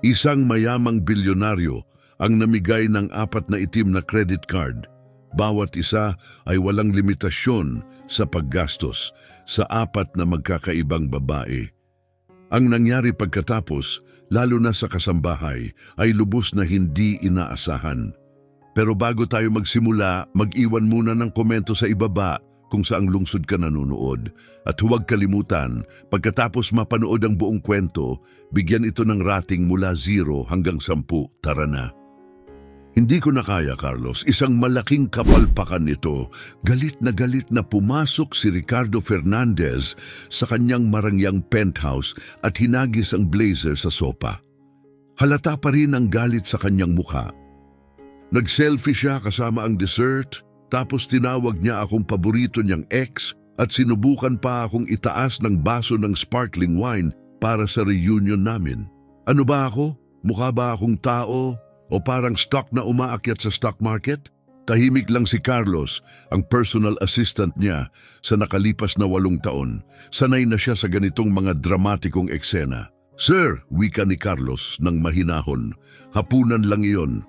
Isang mayamang bilyonaryo ang namigay ng 4 na itim na credit card. Bawat isa ay walang limitasyon sa paggastos sa 4 na magkakaibang babae. Ang nangyari pagkatapos, lalo na sa kasambahay, ay lubos na hindi inaasahan. Pero bago tayo magsimula, mag-iwan muna ng komento sa ibaba kung saang lungsod ka nanonood. At huwag kalimutan, pagkatapos mapanood ang buong kwento, bigyan ito ng rating mula 0 hanggang 10. Tara na! Hindi ko na kaya, Carlos. Isang malaking kapalpakan nito. Galit na pumasok si Ricardo Fernandez sa kanyang marangyang penthouse at hinagis ang blazer sa sopa. Halata pa rin ang galit sa kanyang mukha. Nag-selfie siya kasama ang dessert, tapos tinawag niya akong paborito niyang ex at sinubukan pa akong itaas ng baso ng sparkling wine para sa reunion namin. Ano ba ako? Mukha ba akong tao? O parang stock na umaakyat sa stock market? Tahimik lang si Carlos, ang personal assistant niya sa nakalipas na 8 taon. Sanay na siya sa ganitong mga dramatikong eksena. Sir, wika ni Carlos ng mahinahon. Hapunan lang iyon.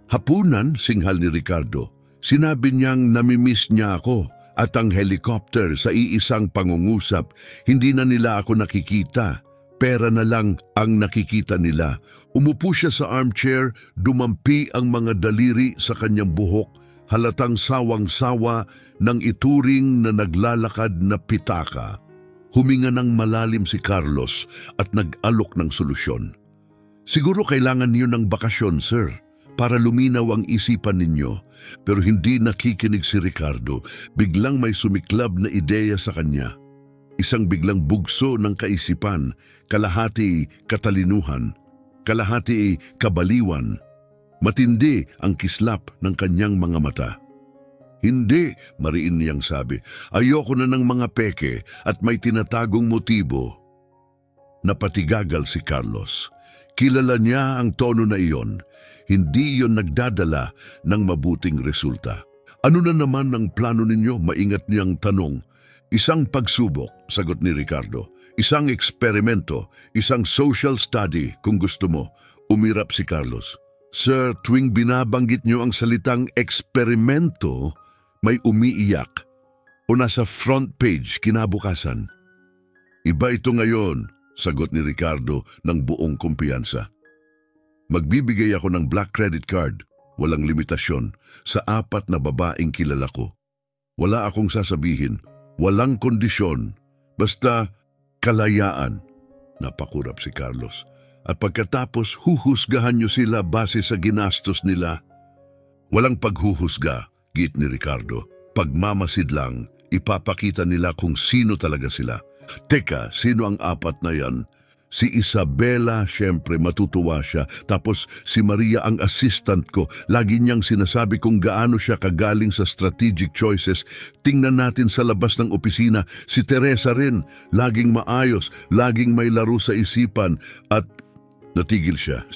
Hapunan, singhal ni Ricardo. Sinabi niyang namimiss niya ako at ang helicopter sa iisang pangungusap. Hindi na nila ako nakikita. Pera na lang ang nakikita nila. Umupo siya sa armchair, dumampi ang mga daliri sa kanyang buhok, halatang sawang-sawa ng ituring na naglalakad na pitaka. Huminga ng malalim si Carlos at nag-alok ng solusyon. Siguro kailangan niyo ng bakasyon, sir, para luminaw ang isipan ninyo. Pero hindi nakikinig si Ricardo. Biglang may sumiklab na ideya sa kanya. Isang biglang bugso ng kaisipan, kalahati katalinuhan, kalahati kabaliwan. Matindi ang kislap ng kanyang mga mata. Hindi, mariin niyang sabi, ayoko na ng mga peke at may tinatagong motibo. Napatigagal si Carlos. Kilala niya ang tono na iyon. Hindi iyon nagdadala ng mabuting resulta. Ano na naman ang plano ninyo? Maingat niyang tanong. Isang pagsubok, sagot ni Ricardo. Isang eksperimento, isang social study kung gusto mo. Umirap si Carlos. Sir, tuwing binabanggit niyo ang salitang eksperimento, may umiiyak o nasa front page kinabukasan. Iba ito ngayon, sagot ni Ricardo ng buong kumpiyansa. Magbibigay ako ng black credit card, walang limitasyon, sa 4 na babaeng kilala ko. Wala akong sasabihin. Walang kondisyon, basta kalayaan, napakurap si Carlos. At pagkatapos huhusgahan niyo sila base sa ginastos nila. Walang paghuhusga, git ni Ricardo. Pagmamasid lang, ipapakita nila kung sino talaga sila. Teka, sino ang 4 na yan? Si Isabela, syempre matutuwa siya. Tapos si Maria ang assistant ko. Lagi niyang sinasabi kung gaano siya kagaling sa strategic choices. Tingnan natin sa labas ng opisina. Si Teresa rin. Laging maayos, laging may laro sa isipan. At natigil siya.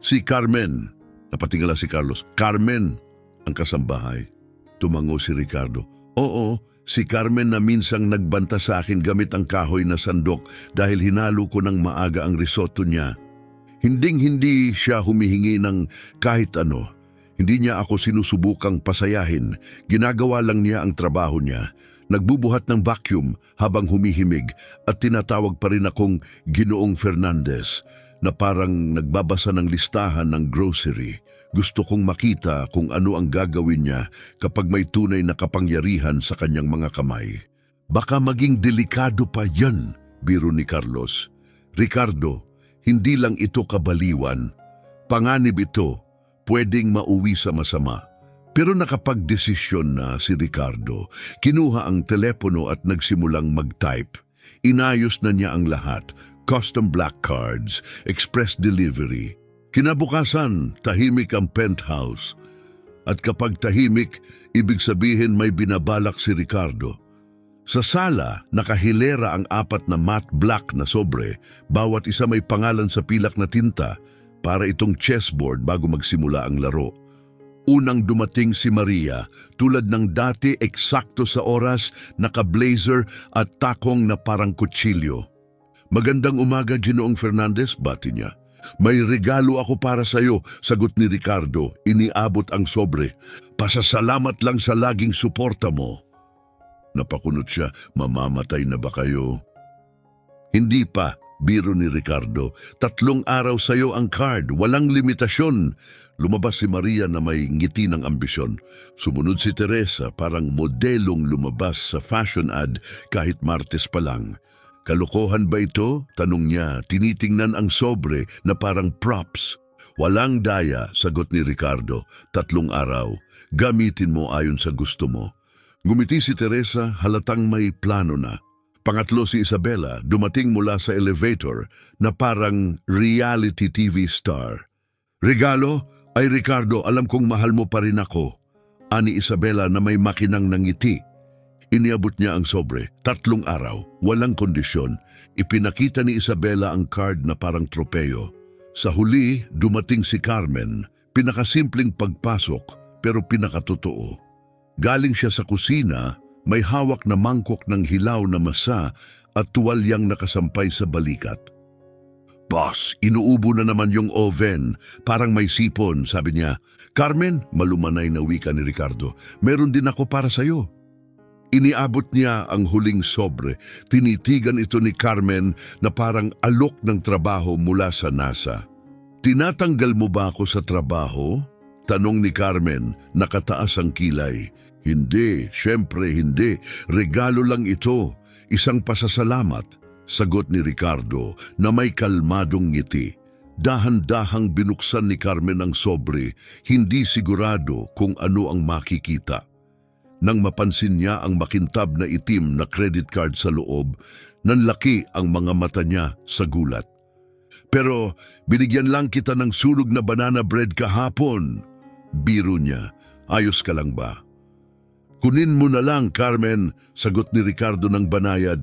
Si Carmen. Napatingala si Carlos. Carmen, ang kasambahay. Tumango si Ricardo. Oo, si Carmen na minsang nagbanta sa akin gamit ang kahoy na sandok dahil hinalo ko ng maaga ang risotto niya. Hinding-hindi siya humihingi ng kahit ano. Hindi niya ako sinusubukang pasayahin. Ginagawa lang niya ang trabaho niya. Nagbubuhat ng vacuum habang humihimig at tinatawag pa rin akong Ginoong Fernandez na parang nagbabasa ng listahan ng grocery. Gusto kong makita kung ano ang gagawin niya kapag may tunay na kapangyarihan sa kanyang mga kamay. Baka maging delikado pa yan, biro ni Carlos. Ricardo, hindi lang ito kabaliwan. Panganib ito, pwedeng mauwi sa masama. Pero nakapagdesisyon na si Ricardo. Kinuha ang telepono at nagsimulang mag-type. Inayos na niya ang lahat. Custom black cards, express delivery. Kinabukasan, tahimik ang penthouse. At kapag tahimik, ibig sabihin may binabalak si Ricardo. Sa sala, nakahilera ang 4 na matte black na sobre. Bawat isa may pangalan sa pilak na tinta para itong chessboard bago magsimula ang laro. Unang dumating si Maria, tulad ng dati eksakto sa oras, naka-blazer at takong na parang kutsilyo. Magandang umaga, Ginoong Fernandez, bati niya. May regalo ako para sa'yo, sagot ni Ricardo. Iniabot ang sobre. Pasasalamat lang sa laging suporta mo. Napakunot siya, mamamatay na ba kayo? Hindi pa, biro ni Ricardo. 3 araw sa'yo ang card, walang limitasyon. Lumabas si Maria na may ngiti ng ambisyon. Sumunod si Teresa, parang modelong lumabas sa fashion ad kahit Martes pa lang. Kalokohan ba ito? Tanong niya, tinitingnan ang sobre na parang props. Walang daya, sagot ni Ricardo. 3 araw. Gamitin mo ayon sa gusto mo. Ngumiti si Teresa, halatang may plano na. Pangatlo si Isabela, dumating mula sa elevator na parang reality TV star. Regalo? Ay Ricardo, alam kong mahal mo pa rin ako. Ani Isabela na may makinang nangiti. Iniabot niya ang sobre, 3 araw, walang kondisyon. Ipinakita ni Isabela ang card na parang tropeyo. Sa huli, dumating si Carmen, pinakasimpleng pagpasok pero pinakatotoo. Galing siya sa kusina, may hawak na mangkok ng hilaw na masa at tuwalyang nakasampay sa balikat. Boss, inuubo na naman yung oven. Parang may sipon, sabi niya. Carmen, malumanay na wika ni Ricardo, meron din ako para sa'yo. Iniabot niya ang huling sobre. Tinitigan ito ni Carmen na parang alok ng trabaho mula sa NASA. Tinatanggal mo ba ako sa trabaho? Tanong ni Carmen, nakataas ang kilay. Hindi, syempre hindi. Regalo lang ito. Isang pasasalamat. Sagot ni Ricardo na may kalmadong ngiti. Dahan-dahang binuksan ni Carmen ang sobre, hindi sigurado kung ano ang makikita. Nang mapansin niya ang makintab na itim na credit card sa loob, nanlaki ang mga mata niya sa gulat. Pero binigyan lang kita ng sunog na banana bread kahapon. Biro niya, ayos ka lang ba? Kunin mo na lang, Carmen, sagot ni Ricardo ng banayad.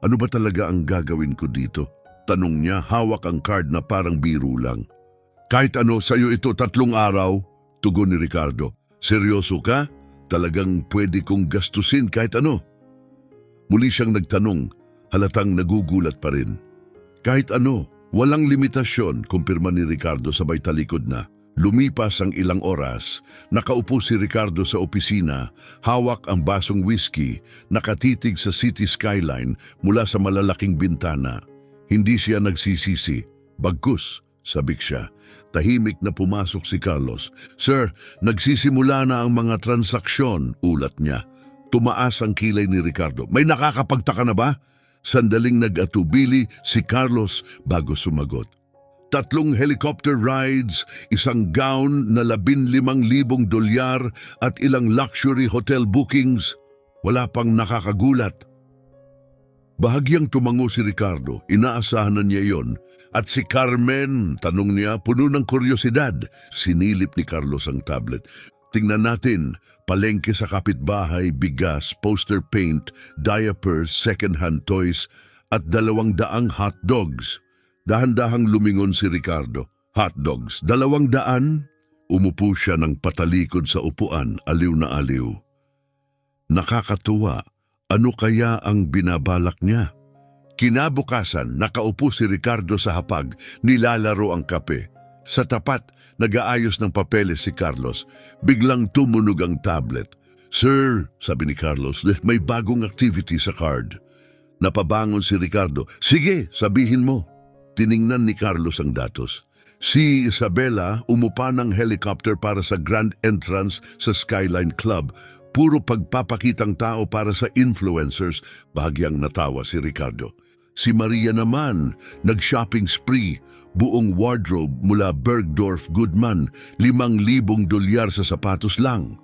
Ano ba talaga ang gagawin ko dito? Tanong niya, hawak ang card na parang biro lang. Kahit ano, sa'yo ito 3 araw, tugon ni Ricardo. Seryoso ka? Talagang pwede kong gastusin kahit ano? Muli siyang nagtanong, halatang nagugulat pa rin. Kahit ano, walang limitasyon, kumpirma ni Ricardo sabay talikod na. Lumipas ang ilang oras, nakaupo si Ricardo sa opisina, hawak ang basong whiskey, nakatitig sa city skyline mula sa malalaking bintana. Hindi siya nagsisisi. Bagkus, sabik siya. Tahimik na pumasok si Carlos. Sir, nagsisimula na ang mga transaksyon, ulat niya. Tumaas ang kilay ni Ricardo. May nakakapagtaka na ba? Sandaling nag-atubili si Carlos bago sumagot. 3 helicopter rides, 1 gown na $15,000 at ilang luxury hotel bookings. Wala pang nakakagulat. Bahagyang tumango si Ricardo, inaasahan na niya yon. At si Carmen, tanong niya, puno ng kuryosidad. Sinilip ni Carlos ang tablet. Tingnan natin, palengke sa kapitbahay, bigas, poster paint, diapers, second-hand toys, at 200 hot dogs. Dahan-dahang lumingon si Ricardo. Hot dogs, 200? Umupo siya ng patalikod sa upuan, aliw na aliw. Nakakatuwa, ano kaya ang binabalak niya? Kinabukasan, nakaupo si Ricardo sa hapag, nilalaro ang kape. Sa tapat, nag-aayos ng papeles si Carlos. Biglang tumunog ang tablet. Sir, sabi ni Carlos, may bagong activity sa card. Napabangon si Ricardo. Sige, sabihin mo. Tiningnan ni Carlos ang datos. Si Isabela umupa ng helicopter para sa grand entrance sa Skyline Club. Puro pagpapakitang tao para sa influencers. Bahagyang natawa si Ricardo. Si Maria naman, nag-shopping spree. Buong wardrobe mula Bergdorf Goodman, $5,000 sa sapatos lang.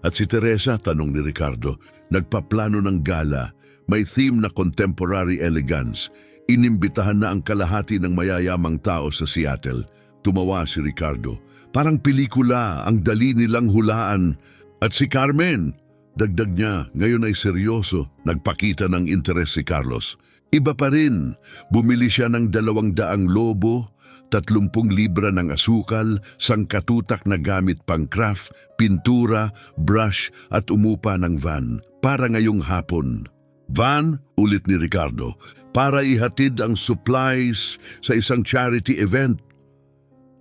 At si Teresa, tanong ni Ricardo, nagpaplano ng gala. May theme na contemporary elegance. Inimbitahan na ang kalahati ng mayayamang tao sa Seattle. Tumawa si Ricardo. Parang pelikula, ang dali nilang hulaan. At si Carmen, dagdag niya, ngayon ay seryoso. Nagpakita ng interes si Carlos. Iba pa rin, bumili siya ng 200 lobo, 30 libra ng asukal, sangkatutak na gamit pang craft, pintura, brush at umupa ng van para ngayong hapon. Van, ulit ni Ricardo, para ihatid ang supplies sa isang charity event.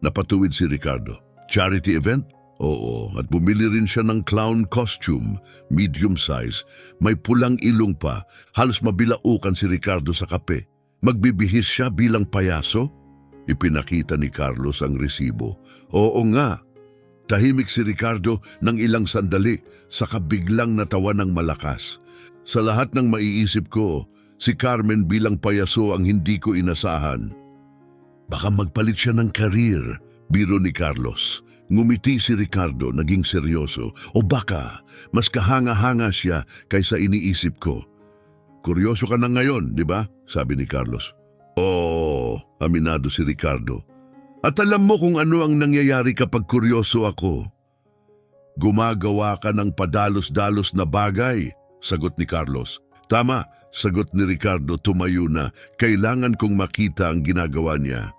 Napatuwid si Ricardo. Charity event? Oo, at bumili rin siya ng clown costume, medium size. May pulang ilong pa, halos mabilaukan si Ricardo sa kape. Magbibihis siya bilang payaso? Ipinakita ni Carlos ang resibo. Oo nga. Tahimik si Ricardo ng ilang sandali, saka biglang natawa ng malakas. Sa lahat ng maiisip ko, si Carmen bilang payaso ang hindi ko inasahan. Baka magpalit siya ng karir, biro ni Carlos. Ngumiti si Ricardo, naging seryoso. O baka, mas kahanga-hanga siya kaysa iniisip ko. Kuryoso ka na ngayon, di ba? Sabi ni Carlos. Oo, aminado si Ricardo. At alam mo kung ano ang nangyayari kapag kuryoso ako. Gumagawa ka ng padalos-dalos na bagay, sagot ni Carlos. Tama, sagot ni Ricardo, tumayo na. Kailangan kong makita ang ginagawa niya.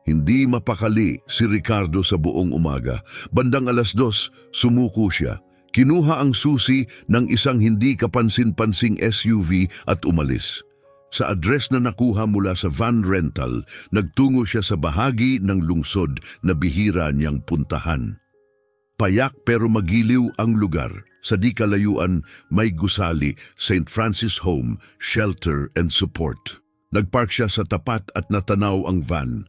Hindi mapakali si Ricardo sa buong umaga. Bandang 2:00, sumuko siya. Kinuha ang susi ng isang hindi kapansin-pansing SUV at umalis. Sa address na nakuha mula sa van rental, nagtungo siya sa bahagi ng lungsod na bihira niyang puntahan. Payak pero magiliw ang lugar. Sa di kalayuan, may gusali, St. Francis Home, Shelter and Support. Nagpark siya sa tapat at natanaw ang van.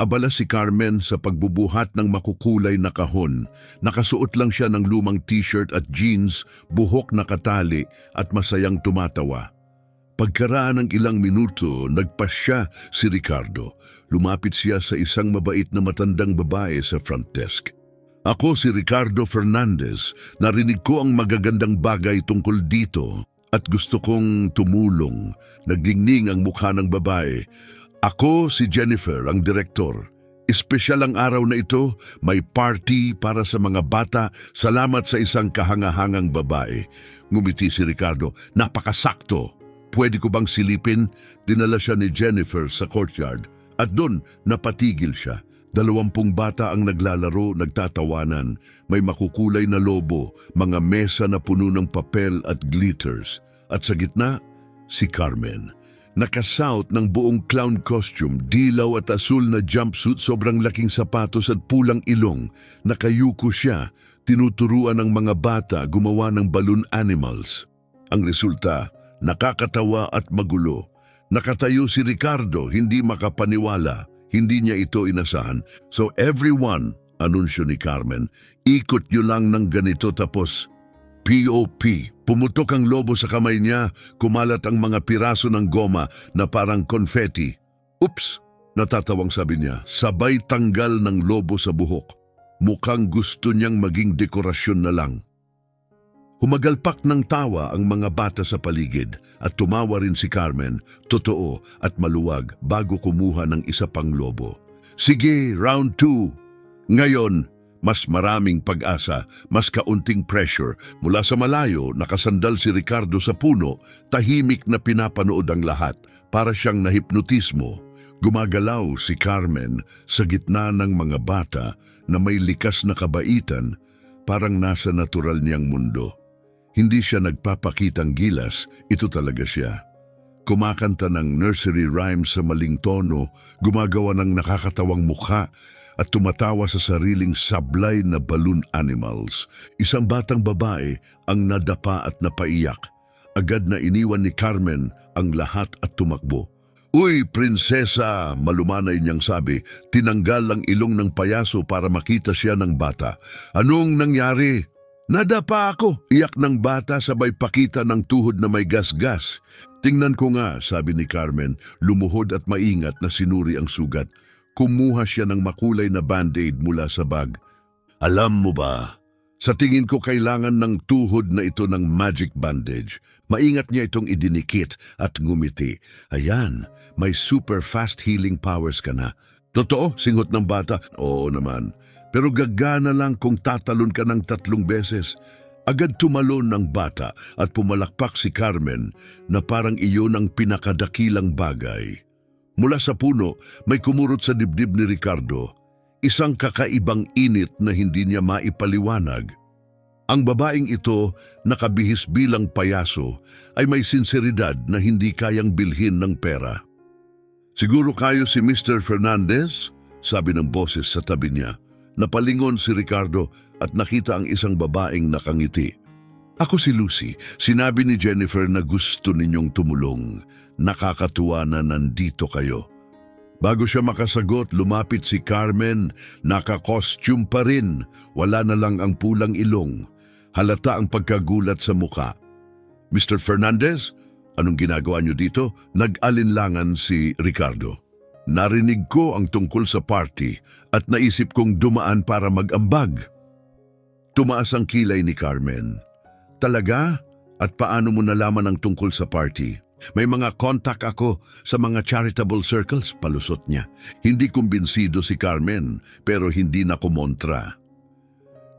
Abala si Carmen sa pagbubuhat ng makukulay na kahon. Nakasuot lang siya ng lumang t-shirt at jeans, buhok na katali at masayang tumatawa. Pagkaraan ng ilang minuto, nagpasya si Ricardo. Lumapit siya sa isang mabait na matandang babae sa front desk. Ako si Ricardo Fernandez. Narinig ko ang magagandang bagay tungkol dito at gusto kong tumulong. Naglingning ang mukha ng babae. Ako si Jennifer, ang direktor. Espesyal ang araw na ito, may party para sa mga bata. Salamat sa isang kahangahangang babae. Ngumiti si Ricardo, napakasakto. Pwede ko bang silipin? Dinala siya ni Jennifer sa courtyard. At doon, napatigil siya. 20 bata ang naglalaro, nagtatawanan. May makukulay na lobo, mga mesa na puno ng papel at glitters. At sa gitna, si Carmen. Nakasuot ng buong clown costume, dilaw at asul na jumpsuit, sobrang laking sapatos at pulang ilong. Nakayuko siya, tinuturuan ng mga bata gumawa ng balloon animals. Ang resulta, nakakatawa at magulo. Nakatayo si Ricardo, hindi makapaniwala. Hindi niya ito inasahan. So everyone, anunsyo ni Carmen, ikot niyo lang ng ganito tapos POP. Pumutok ang lobo sa kamay niya, kumalat ang mga piraso ng goma na parang confetti. Oops! Natatawang sabi niya, sabay tanggal ng lobo sa buhok. Mukhang gusto niyang maging dekorasyon na lang. Humagalpak ng tawa ang mga bata sa paligid at tumawa rin si Carmen, totoo at maluwag bago kumuha ng isa pang lobo. Sige, round 2. Ngayon, mas maraming pag-asa, mas kaunting pressure. Mula sa malayo, nakasandal si Ricardo sa puno, tahimik na pinapanood ang lahat, para siyang nahipnotismo. Gumagalaw si Carmen sa gitna ng mga bata na may likas na kabaitan, parang nasa natural niyang mundo. Hindi siya nagpapakitang gilas, ito talaga siya. Kumakanta ng nursery rhymes sa maling tono, gumagawa ng nakakatawang mukha, at tumatawa sa sariling sablay na balloon animals. Isang batang babae ang nadapa at napaiyak. Agad na iniwan ni Carmen ang lahat at tumakbo. Uy, prinsesa! Malumanay niyang sabi, tinanggal ang ilong ng payaso para makita siya ng bata. Anong nangyari? Nadapa ako! Iyak ng bata sabay pakita ng tuhod na may gas-gas. Tingnan ko nga, sabi ni Carmen, lumuhod at maingat na sinuri ang sugat. Kumuha siya ng makulay na band-aid mula sa bag. Alam mo ba, sa tingin ko kailangan ng tuhod na ito ng magic bandage. Maingat niya itong idinikit at ngumiti. Ayan, may super fast healing powers ka na. Totoo, singot ng bata. Oo naman, pero gagana lang kung tatalon ka ng 3 beses. Agad tumalon ng bata at pumalakpak si Carmen na parang iyon ang pinakadakilang bagay. Mula sa puno, may kumurot sa dibdib ni Ricardo, isang kakaibang init na hindi niya maipaliwanag. Ang babaeng ito, nakabihis bilang payaso, ay may sinseridad na hindi kayang bilhin ng pera. "Siguro kayo si Mr. Fernandez?" sabi ng boses sa tabi niya. Napalingon si Ricardo at nakita ang isang babaeng nakangiti. "Ako si Lucy. Sinabi ni Jennifer na gusto ninyong tumulong. Nakakatuwa na nandito kayo." Bago siya makasagot, lumapit si Carmen. Naka-costume pa rin. Wala na lang ang pulang ilong. Halata ang pagkagulat sa muka. "Mr. Fernandez, anong ginagawa niyo dito?" Nag-alinlangan si Ricardo. "Narinig ko ang tungkol sa party at naisip kong dumaan para mag-ambag." Tumaas ang kilay ni Carmen. "Talaga? At paano mo nalaman ang tungkol sa party?" "May mga contact ako sa mga charitable circles," palusot niya. Hindi kumbinsido si Carmen, pero hindi na kumontra.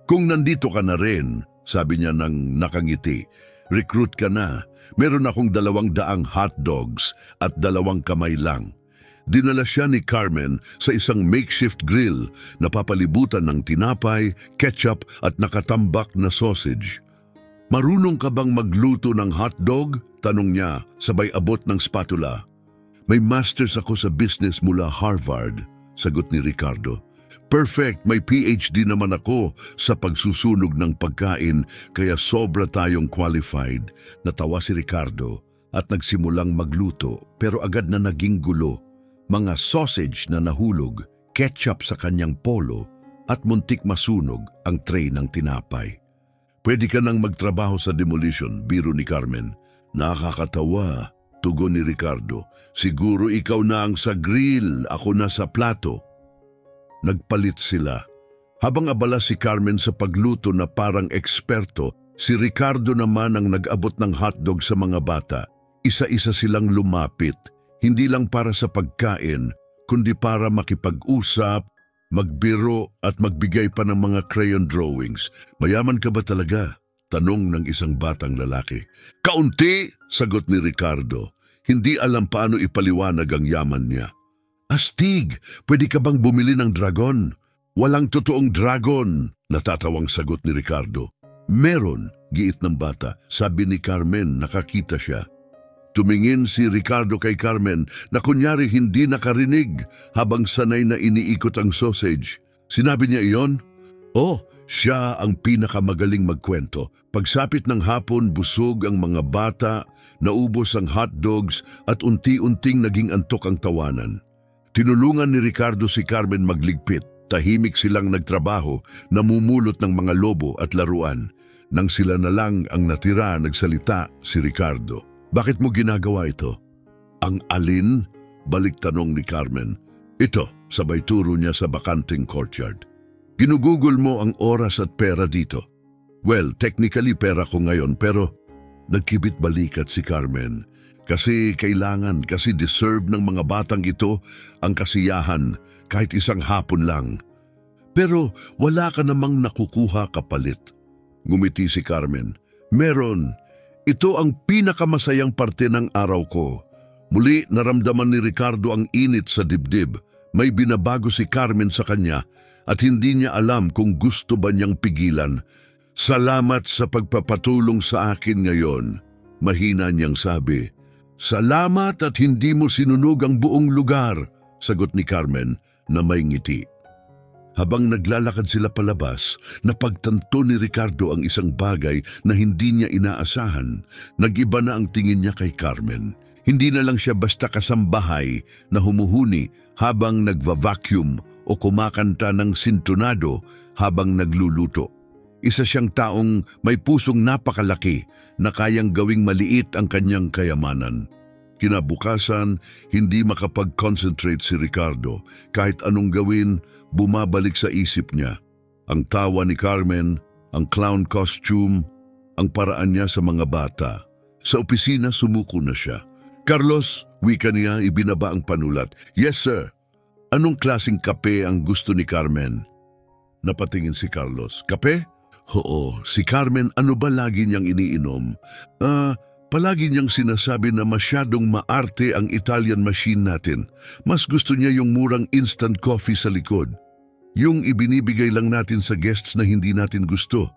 "Kung nandito ka na rin," sabi niya nang nakangiti, "recruit ka na. Meron akong 200 hotdogs at 2 kamay lang." Dinala siya ni Carmen sa isang makeshift grill na papalibutan ng tinapay, ketchup at nakatambak na sausage. "Marunong ka bang magluto ng hotdog?" tanong niya, sabay abot ng spatula. "May masters ako sa business mula Harvard," sagot ni Ricardo. "Perfect, may PhD naman ako sa pagsusunog ng pagkain, kaya sobra tayong qualified." Natawa si Ricardo at nagsimulang magluto, pero agad na naging gulo. Mga sausage na nahulog, ketchup sa kanyang polo, at muntik masunog ang tray ng tinapay. "Pwede ka nang magtrabaho sa demolition," biro ni Carmen. "Nakakatawa," tugon ni Ricardo. "Siguro ikaw na ang sa grill, ako na sa plato." Nagpalit sila. Habang abala si Carmen sa pagluto na parang eksperto, si Ricardo naman ang nag-abot ng hotdog sa mga bata. Isa-isa silang lumapit, hindi lang para sa pagkain, kundi para makipag-usap, magbiro at magbigay pa ng mga crayon drawings. "Mayaman ka ba talaga?" tanong ng isang batang lalaki. "Kaunti," sagot ni Ricardo. Hindi alam paano ipaliwanag ang yaman niya. "Astig, pwede ka bang bumili ng dragon?" "Walang totoong dragon," natatawang sagot ni Ricardo. "Meron," giit ng bata. Sabi ni Carmen, nakakita siya. Tumingin si Ricardo kay Carmen na kunyari hindi nakarinig habang sanay na iniikot ang sausage. Sinabi niya iyon? Oh, siya ang pinakamagaling magkwento. Pagsapit ng hapon, busog ang mga bata, naubos ang hotdogs at unti-unting naging antok ang tawanan. Tinulungan ni Ricardo si Carmen magligpit. Tahimik silang nagtrabaho, namumulot ng mga lobo at laruan. Nang sila na lang ang natira, nagsalita si Ricardo. "Bakit mo ginagawa ito?" "Ang alin?" balik tanong ni Carmen. "Ito," sabay turo niya sa bakanting courtyard. "Ginugugol mo ang oras at pera dito." "Well, technically pera ko ngayon, pero..." Nagkibit balikat si Carmen. Kasi deserve ng mga batang ito ang kasiyahan kahit isang hapon lang. "Pero wala ka namang nakukuha kapalit." Ngumiti si Carmen. "Meron. Ito ang pinakamasayang parte ng araw ko." Muli naramdaman ni Ricardo ang init sa dibdib. May binabago si Carmen sa kanya at hindi niya alam kung gusto ba niyang pigilan. "Salamat sa pagpapatulong sa akin ngayon," mahina niyang sabi. "Salamat at hindi mo sinunog ang buong lugar," sagot ni Carmen na may ngiti. Habang naglalakad sila palabas, napagtanto ni Ricardo ang isang bagay na hindi niya inaasahan. Nag-iba na ang tingin niya kay Carmen. Hindi na lang siya basta kasambahay na humuhuni habang nagva-vacuum o kumakanta ng sintonado habang nagluluto. Isa siyang taong may pusong napakalaki na kayang gawing maliit ang kanyang kayamanan. Kinabukasan, hindi makapag-concentrate si Ricardo. Kahit anong gawin, bumabalik sa isip niya. Ang tawa ni Carmen, ang clown costume, ang paraan niya sa mga bata. Sa opisina, sumuko na siya. "Carlos," wika niya, ibinaba ang panulat. "Yes, sir." "Anong klaseng kape ang gusto ni Carmen?" Napatingin si Carlos. "Kape?" "Oo." Si Carmen, ano ba lagi niyang iniinom? Palagi niyang sinasabi na masyadong maarte ang Italian machine natin. Mas gusto niya yung murang instant coffee sa likod. Yung ibinibigay lang natin sa guests na hindi natin gusto.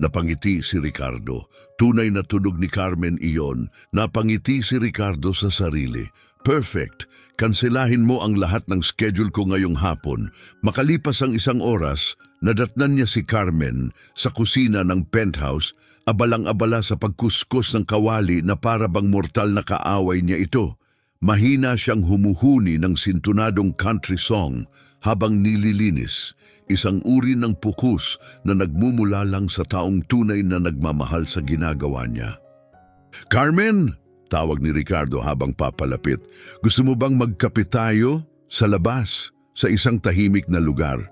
Napangiti si Ricardo. Tunay na tunog ni Carmen iyon. Napangiti si Ricardo sa sarili. Perfect. Kanselahin mo ang lahat ng schedule ko ngayong hapon. Makalipas ang 1 oras, nadatnan niya si Carmen sa kusina ng penthouse, abalang-abala sa pagkuskus ng kawali na para bang mortal na kaaway niya ito. Mahina siyang humuhuni ng sintunadong country song habang nililinis. Isang uri ng pukus na nagmumula lang sa taong tunay na nagmamahal sa ginagawa niya. "Carmen!" tawag ni Ricardo habang papalapit. "Gusto mo bang magkape tayo sa labas, sa isang tahimik na lugar?"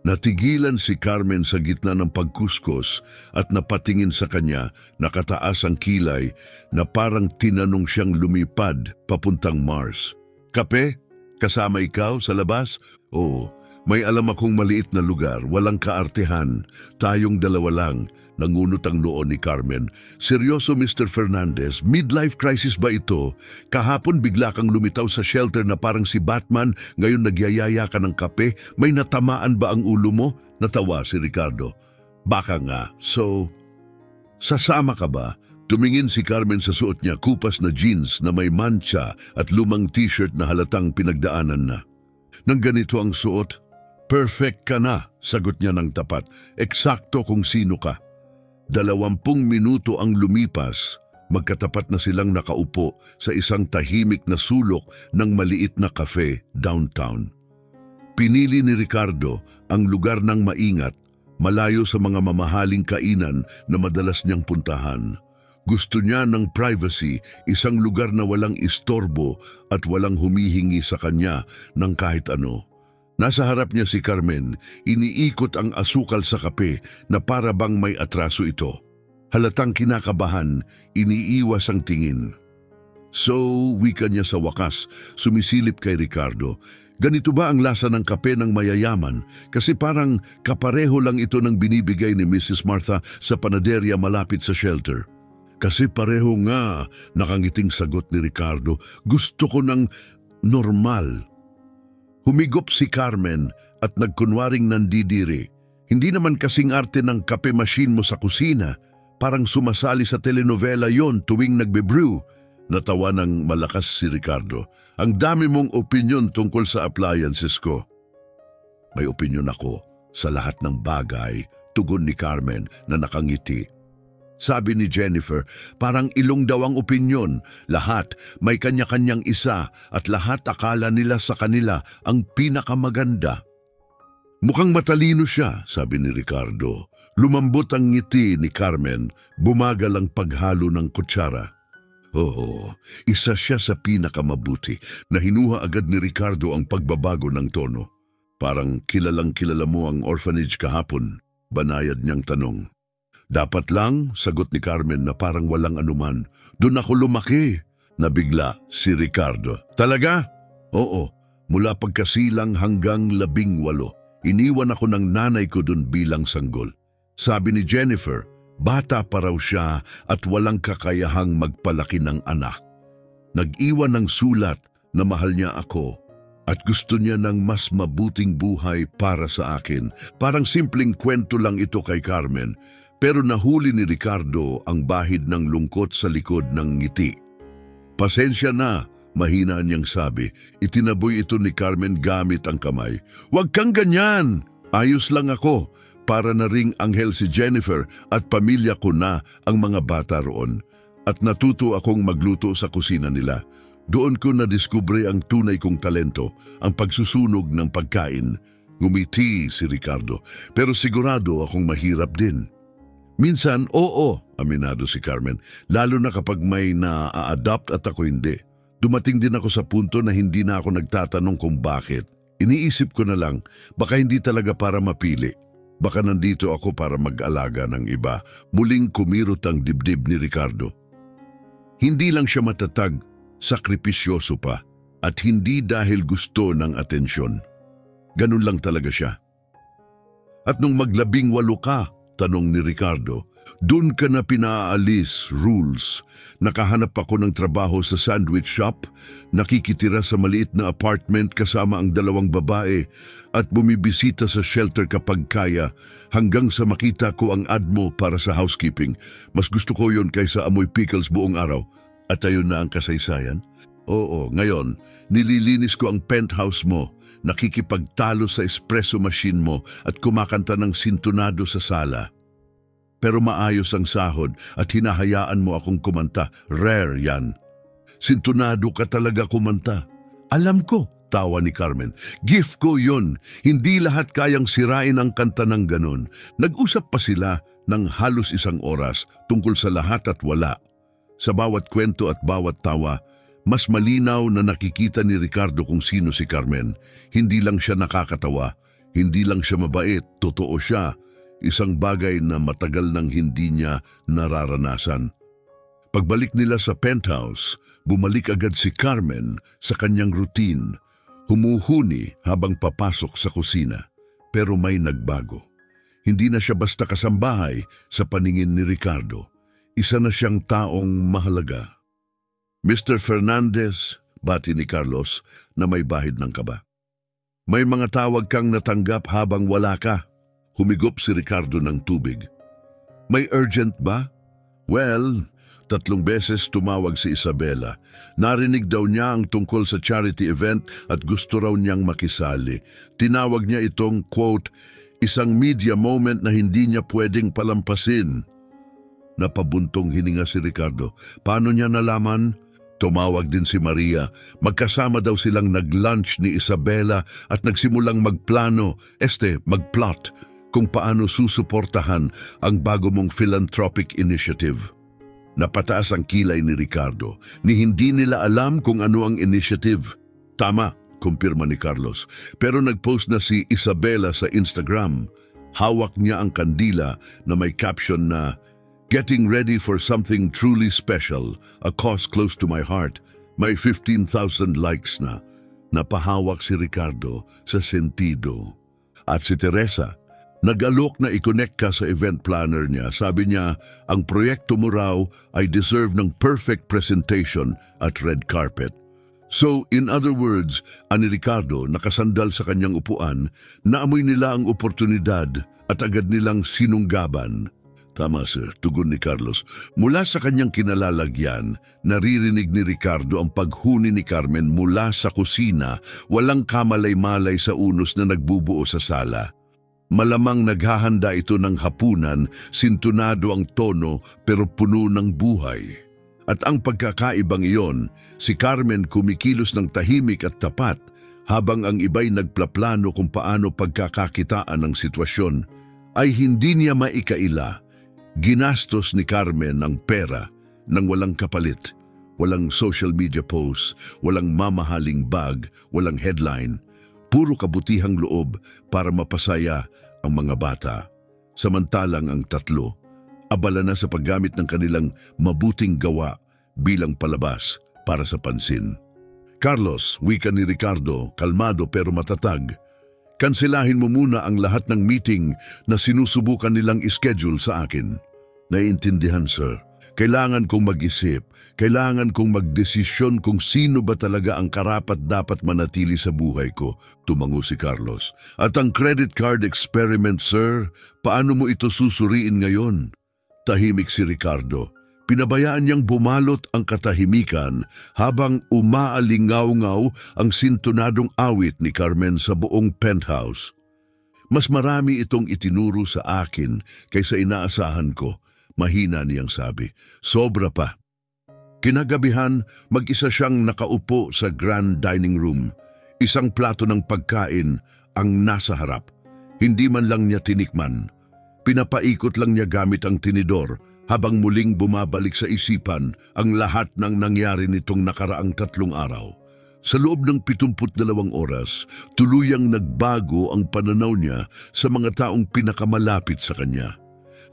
Natigilan si Carmen sa gitna ng pagkuskus at napatingin sa kanya, nakataas ang kilay na parang tinanong siyang lumipad papuntang Mars. "Kape? Kasama ikaw sa labas?" "Oo. May alam akong maliit na lugar, walang kaartehan. Tayong dalawa lang," nangunot ang noo ni Carmen. "Seryoso, Mr. Fernandez, midlife crisis ba ito? Kahapon bigla kang lumitaw sa shelter na parang si Batman, ngayon nagyayaya ka ng kape. May natamaan ba ang ulo mo?" Natawa si Ricardo. "Baka nga. So, sasama ka ba?" Tumingin si Carmen sa suot niya, kupas na jeans na may mancha at lumang t-shirt na halatang pinagdaanan na. "Nang ganito ang suot, perfect ka na," sagot niya ng tapat. "Eksakto kung sino ka." 20 minuto ang lumipas, magkatapat na silang nakaupo sa isang tahimik na sulok ng maliit na cafe downtown. Pinili ni Ricardo ang lugar ng maingat, malayo sa mga mamahaling kainan na madalas niyang puntahan. Gusto niya ng privacy, isang lugar na walang istorbo at walang humihingi sa kanya ng kahit ano. Nasa harap niya si Carmen, iniikot ang asukal sa kape na para bang may atraso ito. Halatang kinakabahan, iniiwas ang tingin. "So," wika niya sa wakas, sumisilip kay Ricardo, "ganito ba ang lasa ng kape ng mayayaman? Kasi parang kapareho lang ito ng binibigay ni Mrs. Martha sa panaderya malapit sa shelter." "Kasi pareho nga," nakangiting sagot ni Ricardo. "Gusto ko ng normal." Humigop si Carmen at nagkunwaring nandidiri. "Hindi naman kasing arte ng kape machine mo sa kusina. Parang sumasali sa telenovela yon tuwing nagbe-brew." Natawa ng malakas si Ricardo. "Ang dami mong opinyon tungkol sa appliances ko." "May opinyon ako sa lahat ng bagay," tugon ni Carmen na nakangiti. Sabi ni Jennifer, "Parang ilong daw ang opinyon. Lahat may kanya-kanyang isa at lahat akala nila sa kanila ang pinakamaganda." "Mukhang matalino siya," sabi ni Ricardo. Lumambot ang ngiti ni Carmen, bumagal ang paghalo ng kutsara. "Oo, isa siya sa pinakamabuti." Nahinuha agad ni Ricardo ang pagbabago ng tono. "Parang kilalang kilala mo ang orphanage kahapon," banayad niyang tanong. "Dapat lang," sagot ni Carmen na parang walang anuman. "Doon ako lumaki." Nabigla si Ricardo. "Talaga?" "Oo, mula pagkasilang hanggang 18. Iniwan ako ng nanay ko doon bilang sanggol." Sabi ni Jennifer, bata pa raw siya at walang kakayahang magpalaki ng anak. "Nag-iwan ng sulat na mahal niya ako at gusto niya ng mas mabuting buhay para sa akin." Parang simpleng kwento lang ito kay Carmen. Pero nahuli ni Ricardo ang bahid ng lungkot sa likod ng ngiti. "Pasensya na," mahina niyang sabi. Itinaboy ito ni Carmen gamit ang kamay. "Huwag kang ganyan! Ayos lang ako. Para na ring anghel si Jennifer at pamilya ko na ang mga bata roon. At natuto akong magluto sa kusina nila. Doon ko nadiskubre ang tunay kong talento, ang pagsusunog ng pagkain." Ngumiti si Ricardo. "Pero sigurado akong mahirap din." "Minsan, oo," aminado si Carmen, "lalo na kapag may na-a-adopt at ako hindi. Dumating din ako sa punto na hindi na ako nagtatanong kung bakit. Iniisip ko na lang, baka hindi talaga para mapili. Baka nandito ako para mag-alaga ng iba." Muling kumirot ang dibdib ni Ricardo. Hindi lang siya matatag, sakripisyoso pa, at hindi dahil gusto ng atensyon. Ganun lang talaga siya. "At nung mag-18 ka, Tanong ni Ricardo. Doon ka na pinaalis, Rules. Nakahanap ako ng trabaho sa sandwich shop, nakikitira sa maliit na apartment kasama ang 2 babae at bumibisita sa shelter kapag kaya hanggang sa makita ko ang ad mo para sa housekeeping. Mas gusto ko yon kaysa amoy pickles buong araw. At ayun na ang kasaysayan? Oo, ngayon, nililinis ko ang penthouse mo, nakikipagtalo sa espresso machine mo at kumakanta ng sintonado sa sala. Pero maayos ang sahod at hinahayaan mo akong kumanta. Rare yan. Sintonado ka talaga kumanta. Alam ko, tawa ni Carmen. Gift ko yun. Hindi lahat kayang sirain ang kanta ng ganun. Nag-usap pa sila ng halos 1 oras tungkol sa lahat at wala. Sa bawat kwento at bawat tawa, mas malinaw na nakikita ni Ricardo kung sino si Carmen. Hindi lang siya nakakatawa, hindi lang siya mabait, totoo siya. Isang bagay na matagal nang hindi niya nararanasan. Pagbalik nila sa penthouse, bumalik agad si Carmen sa kanyang routine. Humuhuni habang papasok sa kusina. Pero may nagbago. Hindi na siya basta kasambahay sa paningin ni Ricardo. Isa na siyang taong mahalaga. Mr. Fernandez, bati ni Carlos na may bahid ng kaba. May mga tawag kang natanggap habang wala ka. Humigop si Ricardo ng tubig. May urgent ba? Well, 3 beses tumawag si Isabela. Narinig daw niya ang tungkol sa charity event at gusto raw niyang makisali. Tinawag niya itong, quote, isang media moment na hindi niya pwedeng palampasin. Napabuntong hininga si Ricardo. Paano niya nalaman? Tumawag din si Maria. Magkasama daw silang nag-lunch ni Isabela at nagsimulang magplano, magplot, kung paano susuportahan ang bago mong philanthropic initiative. Napataas ang kilay ni Ricardo, ni hindi nila alam kung ano ang initiative. Tama, kumpirma ni Carlos, pero nag-post na si Isabela sa Instagram. Hawak niya ang kandila na may caption na, Getting ready for something truly special, a cause close to my heart. May 15,000 likes na. Napahawak si Ricardo sa sentido. At si Teresa, nag-alok na i-connect ka sa event planner niya. Sabi niya, ang proyekto mo raw ay deserve ng perfect presentation at red carpet. So, in other words, ani Ricardo nakasandal sa kanyang upuan, naamoy nila ang oportunidad at agad nilang sinunggaban. Tama sir, tugon ni Carlos. Mula sa kanyang kinalalagyan, naririnig ni Ricardo ang paghuni ni Carmen mula sa kusina, walang kamalay-malay sa unos na nagbubuo sa sala. Malamang naghahanda ito ng hapunan, sintunado ang tono pero puno ng buhay. At ang pagkakaibang iyon, si Carmen kumikilos ng tahimik at tapat habang ang iba'y nagplaplano kung paano pagkakakitaan ng sitwasyon, ay hindi niya maikaila. Ginastos ni Carmen ang pera nang walang kapalit, walang social media posts, walang mamahaling bag, walang headline, puro kabutihang loob para mapasaya ang mga bata. Samantalang ang 3, abala na sa paggamit ng kanilang mabuting gawa bilang palabas para sa pansin. Carlos, wika ni Ricardo, kalmado pero matatag, kansilahin mo muna ang lahat ng meeting na sinusubukan nilang ischedule sa akin. Naiintindihan, sir. Kailangan kong mag-isip, kailangan kong magdesisyon kung sino ba talaga ang karapat-dapat manatili sa buhay ko, tumango si Carlos. At ang credit card experiment, sir, paano mo ito susuriin ngayon? Tahimik si Ricardo. Pinabayaan niyang bumalot ang katahimikan habang umaalingaw-ngaw ang sintonadong awit ni Carmen sa buong penthouse. Mas marami itong itinuro sa akin kaysa inaasahan ko, mahina niyang sabi. Sobra pa. Kinagabihan, mag-isa siyang nakaupo sa grand dining room. Isang plato ng pagkain ang nasa harap. Hindi man lang niya tinikman. Pinapaikot lang niya gamit ang tinidor habang muling bumabalik sa isipan ang lahat ng nangyari nitong nakaraang 3 araw. Sa loob ng 72 oras, tuluyang nagbago ang pananaw niya sa mga taong pinakamalapit sa kanya.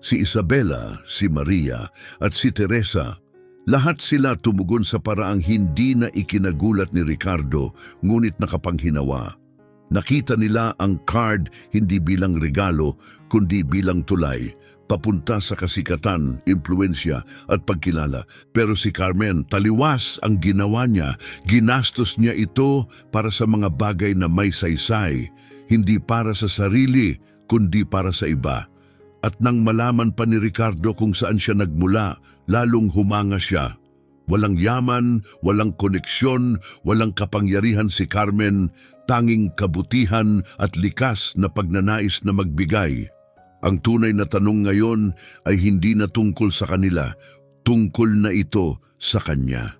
Si Isabela, si Maria at si Teresa, lahat sila tumugon sa paraang hindi na ikinagulat ni Ricardo ngunit nakapanghinawa. Nakita nila ang card hindi bilang regalo, kundi bilang tulay, papunta sa kasikatan, impluensya at pagkilala. Pero si Carmen, taliwas ang ginawa niya. Ginastos niya ito para sa mga bagay na may saysay, hindi para sa sarili, kundi para sa iba. At nang malaman pa ni Ricardo kung saan siya nagmula, lalong humanga siya. Walang yaman, walang koneksyon, walang kapangyarihan si Carmen, tanging kabutihan at likas na pagnanais na magbigay. Ang tunay na tanong ngayon ay hindi na tungkol sa kanila, tungkol na ito sa kanya.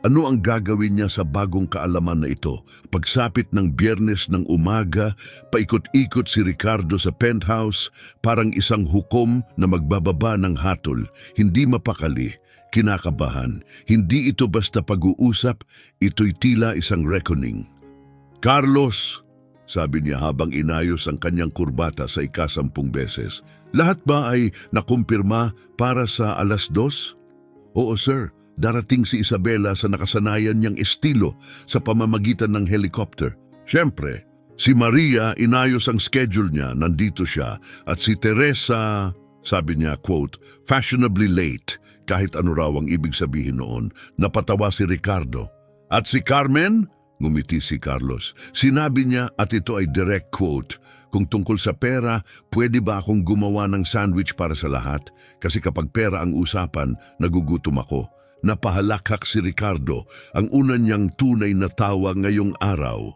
Ano ang gagawin niya sa bagong kaalaman na ito? Pagsapit ng Biyernes ng umaga, paikot-ikot si Ricardo sa penthouse, parang isang hukom na magbababa ng hatol, hindi mapakali, kinakabahan. Hindi ito basta pag-uusap, ito'y tila isang reckoning. "Carlos," sabi niya habang inayos ang kanyang kurbata sa 10 beses, "lahat ba ay nakumpirma para sa 2:00? "Oo, sir. Darating si Isabela sa nakasanayan niyang estilo sa pamamagitan ng helicopter. Siyempre, si Maria inayos ang schedule niya, nandito siya, at si Teresa, sabi niya, quote, fashionably late, kahit ano raw ang ibig sabihin noon. Napatawa si Ricardo. At si Carmen? Ngumiti si Carlos. Sinabi niya, at ito ay direct quote, kung tungkol sa pera, pwede ba akong gumawa ng sandwich para sa lahat? Kasi kapag pera ang usapan, nagugutom ako. Napahalakhak si Ricardo, ang una niyang tunay na tawa ngayong araw.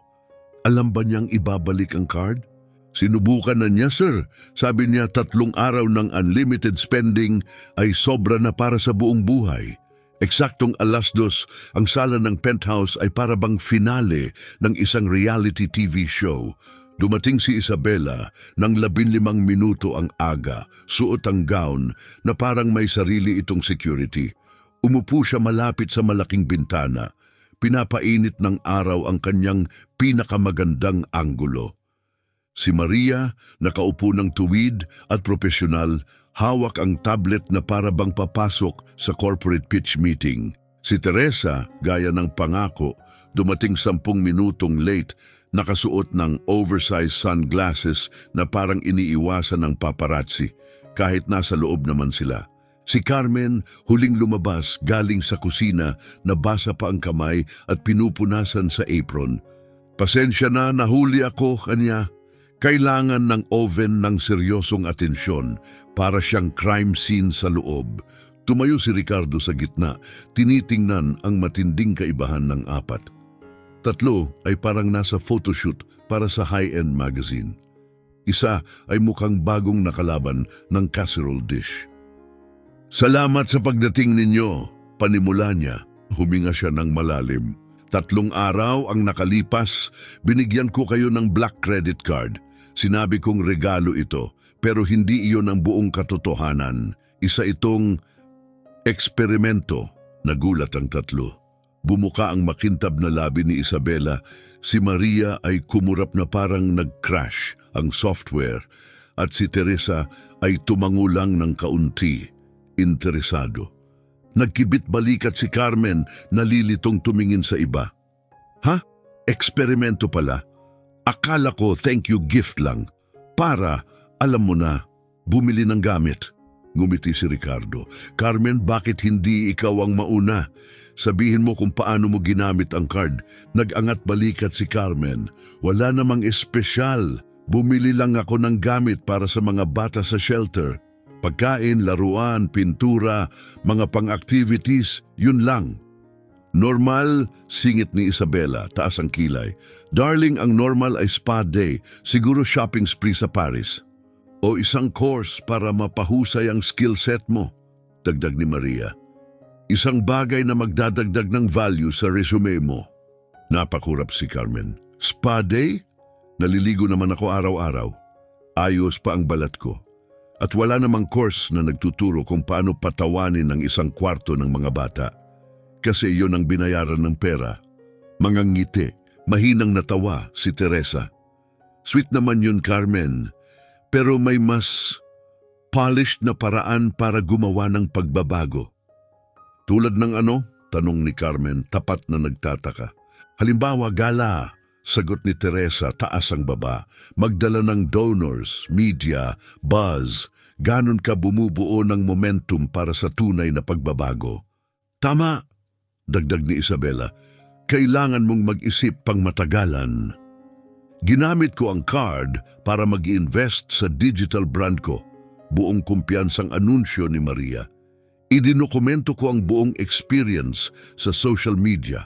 Alam ba niyang ibabalik ang card? Sinubukan na niya, sir. Sabi niya 3 araw ng unlimited spending ay sobra na para sa buong buhay. Eksaktong 2:00, ang sala ng penthouse ay para bang finale ng isang reality TV show. Dumating si Isabela ng 15 minuto ang aga, suot ang gown na parang may sarili itong security. Umupo siya malapit sa malaking bintana. Pinapainit ng araw ang kanyang pinakamagandang anggulo. Si Maria, nakaupo ng tuwid at profesional, hawak ang tablet na para bang papasok sa corporate pitch meeting. Si Teresa, gaya ng pangako, dumating 10 minutong late, nakasuot ng oversized sunglasses na parang iniiwasan ng paparazzi, kahit nasa loob naman sila. Si Carmen, huling lumabas galing sa kusina, nabasa pa ang kamay at pinupunasan sa apron. Pasensya na, nahuli ako, kanya. Kailangan ng oven ng seryosong atensyon para siyang crime scene sa loob. Tumayo si Ricardo sa gitna, tinitingnan ang matinding kaibahan ng 4. 3 ay parang nasa photoshoot para sa high-end magazine. Isa ay mukhang bagong nakalaban ng casserole dish. Salamat sa pagdating ninyo, panimula niya. Huminga siya ng malalim. 3 araw ang nakalipas, binigyan ko kayo ng black credit card. Sinabi kong regalo ito, pero hindi iyon ang buong katotohanan. Isa itong eksperimento. Nagulat ang 3. Bumuka ang makintab na labi ni Isabela. Si Maria ay kumurap na parang nag-crash ang software at si Teresa ay tumangulang ng kaunti. Interesado. Nagkibit balikat si Carmen, nalilitong tumingin sa iba. Ha? Eksperimento pala? Akala ko thank you gift lang. Para, alam mo na, bumili ng gamit. Ngumiti si Ricardo. Carmen, bakit hindi ikaw ang mauna? Sabihin mo kung paano mo ginamit ang card. Nag-angat balikat si Carmen. Wala namang espesyal. Bumili lang ako ng gamit para sa mga bata sa shelter. Pagkain, laruan, pintura, mga pang-activities, yun lang. Normal, singit ni Isabela, taas ang kilay. Darling, ang normal ay spa day, siguro shopping spree sa Paris. O isang course para mapahusay ang skill set mo, dagdag ni Maria. Isang bagay na magdadagdag ng value sa resume mo. Napakurap si Carmen. Spa day? Naliligo naman ako araw-araw. Ayos pa ang balat ko. At wala namang course na nagtuturo kung paano patawanin ang isang kwarto ng mga bata. Kasi iyon ang binayaran ng pera. Mga ngiti, mahinang natawa si Teresa. Sweet naman yun, Carmen. Pero may mas polished na paraan para gumawa ng pagbabago. Tulad ng ano? Tanong ni Carmen, tapat na nagtataka. Halimbawa, gala. Sagot ni Teresa, taas ang baba. Magdala ng donors, media, buzz. Ganon ka bumubuo ng momentum para sa tunay na pagbabago. Tama, dagdag ni Isabela. Kailangan mong mag-isip pang matagalan. Ginamit ko ang card para mag-invest sa digital brand ko. Buong kumpiyansang anunsyo ni Maria. Idinokumento ko ang buong experience sa social media.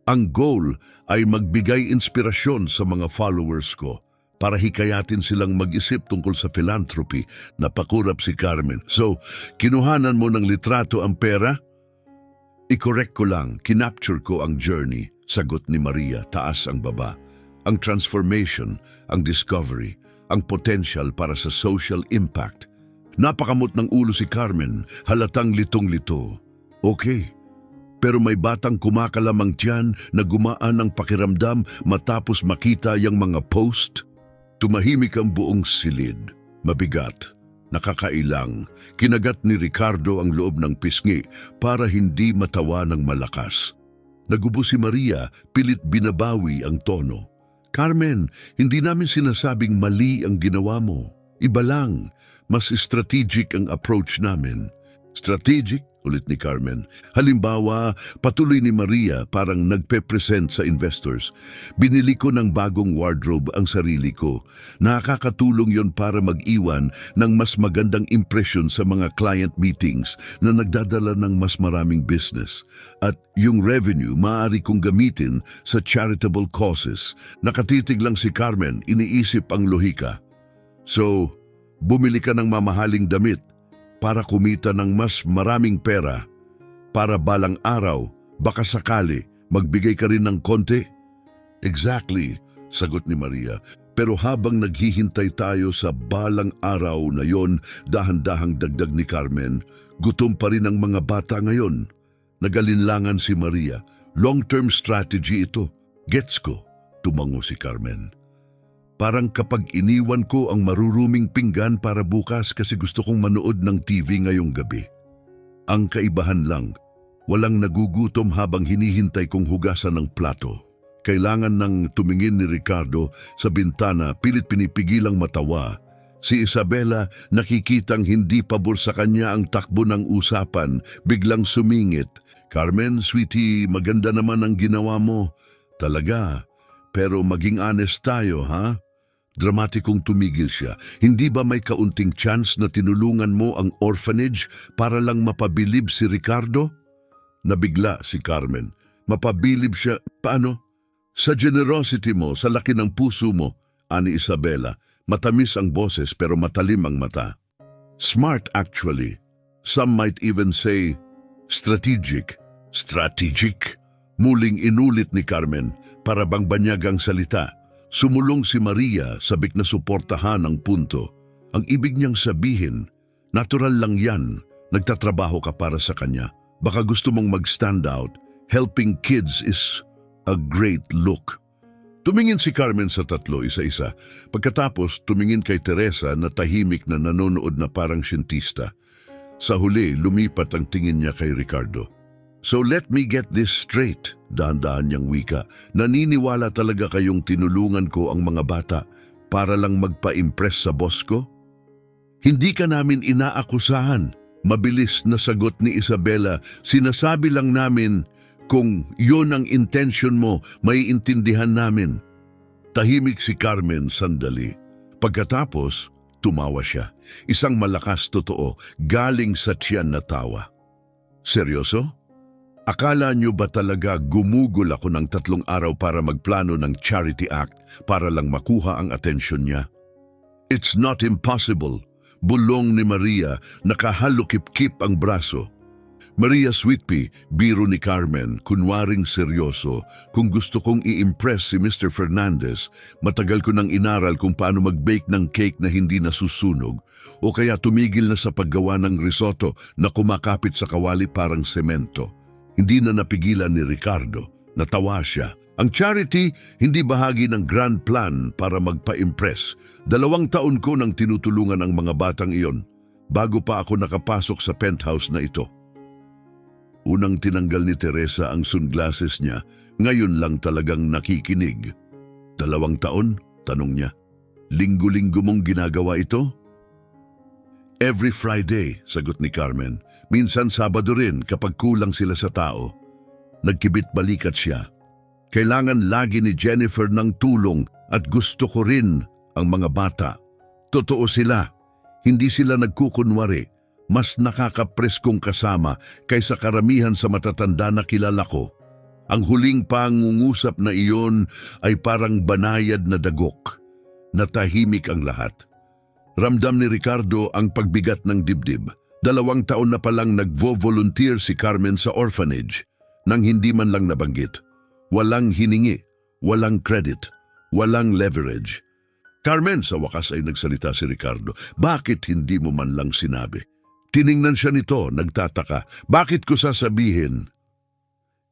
Ang goal ay magbigay inspirasyon sa mga followers ko para hikayatin silang mag-isip tungkol sa philanthropy. Napakurap si Carmen. So, kinuhanan mo ng litrato ang pera? I-correct ko lang, kinapture ko ang journey, sagot ni Maria, taas ang baba. Ang transformation, ang discovery, ang potential para sa social impact. Napakamot ng ulo si Carmen, halatang litong-lito. Okay, pero may batang kumakalamang tiyan na gumaan ang pakiramdam matapos makita yung mga post? Tumahimik ang buong silid. Mabigat, nakakailang. Kinagat ni Ricardo ang loob ng pisngi para hindi matawa ng malakas. Nagubo si Maria, pilit binabawi ang tono. Carmen, hindi namin sinasabing mali ang ginawa mo. Iba lang, mas strategic ang approach namin. Strategic? Ulit ni Carmen. Halimbawa, patuloy ni Maria parang nagpe-present sa investors. Binili ko ng bagong wardrobe ang sarili ko. Nakakatulong yon para mag-iwan ng mas magandang impression sa mga client meetings na nagdadala ng mas maraming business. At yung revenue maaari kong gamitin sa charitable causes. Nakatitig lang si Carmen, iniisip ang lohika. So, bumili ka ng mamahaling damit para kumita ng mas maraming pera, para balang araw, baka sakali, magbigay ka rin ng konti? Exactly, sagot ni Maria. Pero habang naghihintay tayo sa balang araw na yon, dahan-dahang dagdag ni Carmen, gutom pa rin ang mga bata ngayon. Nagalinlangan si Maria. Long-term strategy ito. Gets ko, tumango si Carmen. Parang kapag iniwan ko ang maruruming pinggan para bukas kasi gusto kong manood ng TV ngayong gabi. Ang kaibahan lang, walang nagugutom habang hinihintay kong hugasan ng plato. Kailangan nang tumingin ni Ricardo sa bintana, pilit pinipigilang matawa. Si Isabela, nakikitang hindi pabor sa kanya ang takbo ng usapan, biglang sumingit. Carmen, sweetie, maganda naman ang ginawa mo. Talaga, pero maging honest tayo, ha? Dramatikong tumigil siya. Hindi ba may kaunting chance na tinulungan mo ang orphanage para lang mapabilib si Ricardo? Nabigla si Carmen. Mapabilib siya, paano? Sa generosity mo, sa laki ng puso mo, ani Isabela. Matamis ang boses pero matalim ang mata. Smart actually. Some might even say, strategic. Strategic? Muling inulit ni Carmen para bang banyag ang salita. Sumulong si Maria sabik na suportahan ang punto. Ang ibig niyang sabihin, natural lang yan, nagtatrabaho ka para sa kanya. Baka gusto mong mag-stand out, helping kids is a great look. Tumingin si Carmen sa tatlo isa-isa. Pagkatapos, tumingin kay Teresa na tahimik na nanonood na parang siyentista. Sa huli, lumipat ang tingin niya kay Ricardo. So let me get this straight, dahan-dahan niyang wika. Naniniwala talaga kayong tinulungan ko ang mga bata para lang magpa-impress sa boss ko? Hindi ka namin inaakusahan. Mabilis na sagot ni Isabela. Sinasabi lang namin kung yon ang intention mo, may intindihan namin. Tahimik si Carmen sandali. Pagkatapos, tumawa siya. Isang malakas totoo, galing sa tiyan na tawa. Seryoso? Akala niyo ba talaga gumugol ako ng 3 araw para magplano ng charity act para lang makuha ang atensyon niya? It's not impossible. Bulong ni Maria, nakahalukip-kip ang braso. Maria Sweetpea, biro ni Carmen, kunwaring seryoso. Kung gusto kong i-impress si Mr. Fernandez, matagal ko nang inaral kung paano mag-bake ng cake na hindi nasusunog o kaya tumigil na sa paggawa ng risotto na kumakapit sa kawali parang semento. Hindi na napigilan ni Ricardo. Natawa siya. Ang charity, hindi bahagi ng grand plan para magpa-impress. 2 taon ko nang tinutulungan ang mga batang iyon bago pa ako nakapasok sa penthouse na ito. Unang tinanggal ni Teresa ang sunglasses niya, ngayon lang talagang nakikinig. 2 taon? Tanong niya. Linggo-linggo mong ginagawa ito? Every Friday, sagot ni Carmen. Minsan Sabado rin kapag kulang sila sa tao. Nagkibit-balikat siya. Kailangan lagi ni Jennifer ng tulong at gusto ko rin ang mga bata. Totoo sila. Hindi sila nagkukunwari. Mas nakakapreskong kasama kaysa karamihan sa matatanda na kilala ko. Ang huling pangungusap na iyon ay parang banayad na dagok. Natahimik ang lahat. Ramdam ni Ricardo ang pagbigat ng dibdib. 2 taon na palang nagvo-volunteer si Carmen sa orphanage nang hindi man lang nabanggit. Walang hiningi, walang credit, walang leverage. Carmen, sa wakas ay nagsalita si Ricardo. Bakit hindi mo man lang sinabi? Tiningnan siya nito, nagtataka. Bakit ko sasabihin?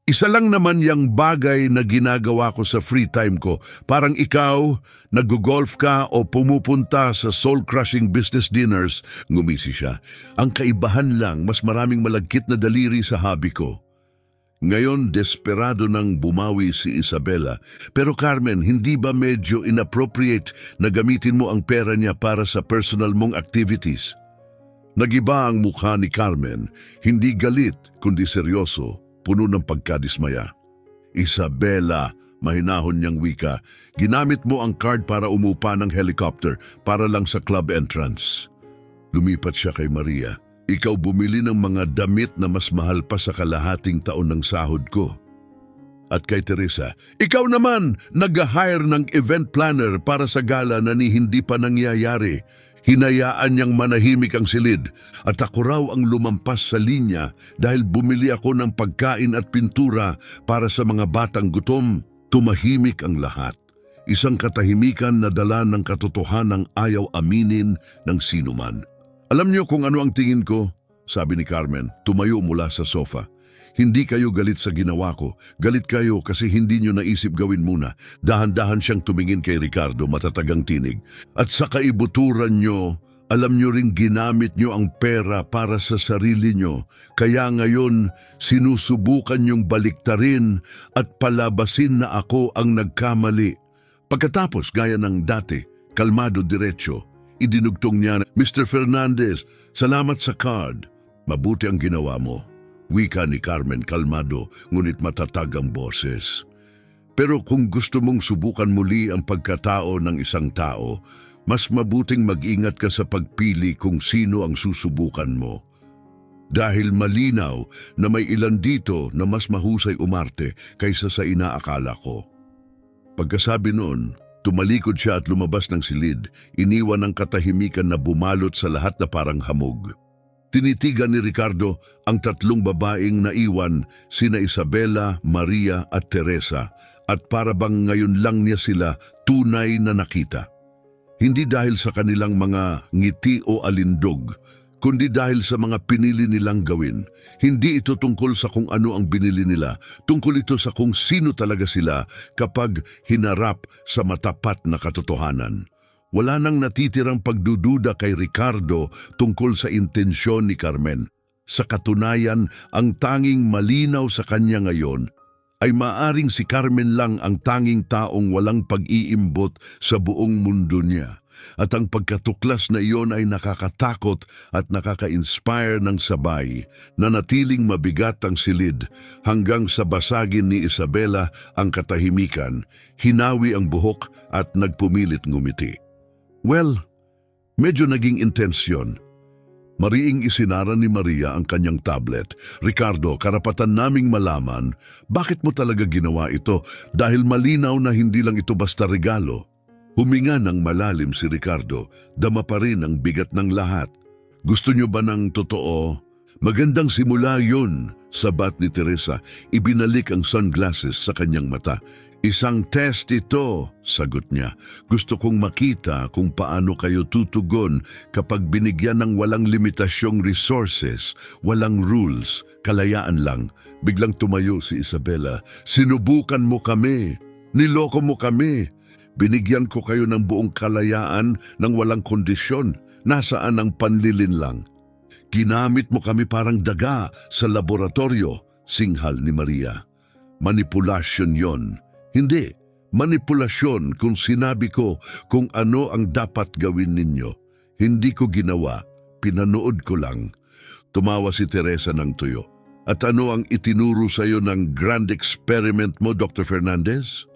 Isa lang naman yung bagay na ginagawa ko sa free time ko. Parang ikaw, nag-golf ka o pumupunta sa soul-crushing business dinners. Ngumisi siya. Ang kaibahan lang, mas maraming malagkit na daliri sa hobby ko. Ngayon, desperado nang bumawi si Isabela. Pero Carmen, hindi ba medyo inappropriate na gamitin mo ang pera niya para sa personal mong activities? Nagiba ang mukha ni Carmen, hindi galit kundi seryoso. Puno ng pagkadismaya. Isabela, mahinahon niyang wika, ginamit mo ang card para umupa ng helicopter para lang sa club entrance. Lumipat siya kay Maria. Ikaw bumili ng mga damit na mas mahal pa sa kalahating taon ng sahod ko. At kay Teresa, ikaw naman nag-hire ng event planner para sa gala na ni hindi pa nangyayari. Hinayaan niyang manahimik ang silid at ako raw ang lumampas sa linya dahil bumili ako ng pagkain at pintura para sa mga batang gutom. Tumahimik ang lahat. Isang katahimikan na dala ng katotohanang ayaw aminin ng sinuman. Alam niyo kung ano ang tingin ko? Sabi ni Carmen, tumayo mula sa sofa. Hindi kayo galit sa ginawa ko. Galit kayo kasi hindi nyo naisip gawin muna. Dahan-dahan siyang tumingin kay Ricardo, matatagang tinig. At sa kaibuturan nyo, alam nyo ring ginamit nyo ang pera para sa sarili nyo. Kaya ngayon, sinusubukan nyong baliktarin at palabasin na ako ang nagkamali. Pagkatapos, gaya ng dati, kalmado diretso, idinugtong niya, Mr. Fernandez, salamat sa card. Mabuti ang ginawa mo. Wika ni Carmen kalmado, ngunit matatag ang boses. Pero kung gusto mong subukan muli ang pagkatao ng isang tao, mas mabuting mag-ingat ka sa pagpili kung sino ang susubukan mo. Dahil malinaw na may ilan dito na mas mahusay umarte kaysa sa inaakala ko. Pagkasabi noon, tumalikod siya at lumabas ng silid, iniwan ang katahimikan na bumalot sa lahat na parang hamog. Tinitigan ni Ricardo ang 3 babaeng naiwan, sina Isabela, Maria at Teresa, at para bang ngayon lang niya sila tunay na nakita. Hindi dahil sa kanilang mga ngiti o alindog, kundi dahil sa mga pinili nilang gawin. Hindi ito tungkol sa kung ano ang binili nila, tungkol ito sa kung sino talaga sila kapag hinarap sa matapat na katotohanan. Wala nang natitirang pagdududa kay Ricardo tungkol sa intensyon ni Carmen. Sa katunayan, ang tanging malinaw sa kanya ngayon ay maaring si Carmen lang ang tanging taong walang pag-iimbot sa buong mundo niya. At ang pagkatuklas na iyon ay nakakatakot at nakaka-inspire ng sabay, na natiling mabigat ang silid hanggang sa basagin ni Isabela ang katahimikan, hinawi ang buhok at nagpumilit ngumiti. Well, medyo naging intense yun. Mariing isinara ni Maria ang kanyang tablet. Ricardo, karapatan naming malaman, bakit mo talaga ginawa ito dahil malinaw na hindi lang ito basta regalo. Huminga ng malalim si Ricardo, dama pa rin ang bigat ng lahat. Gusto niyo ba ng totoo? Magandang simula yun, sabat ni Teresa, ibinalik ang sunglasses sa kanyang mata. Isang test ito, sagot niya. Gusto kong makita kung paano kayo tutugon kapag binigyan ng walang limitasyong resources, walang rules, kalayaan lang. Biglang tumayo si Isabela. Sinubukan mo kami, niloko mo kami. Binigyan ko kayo ng buong kalayaan ng walang kondisyon. Nasaan ang panlilinlang? Ginamit mo kami parang daga sa laboratorio, singhal ni Maria. Manipulasyon yon. Hindi, Manipulasyon kung sinabi ko kung ano ang dapat gawin ninyo. Hindi ko ginawa, pinanood ko lang. Tumawa si Teresa ng tuyo. At ano ang itinuro sa iyo ng grand experiment mo, Dr. Fernandez?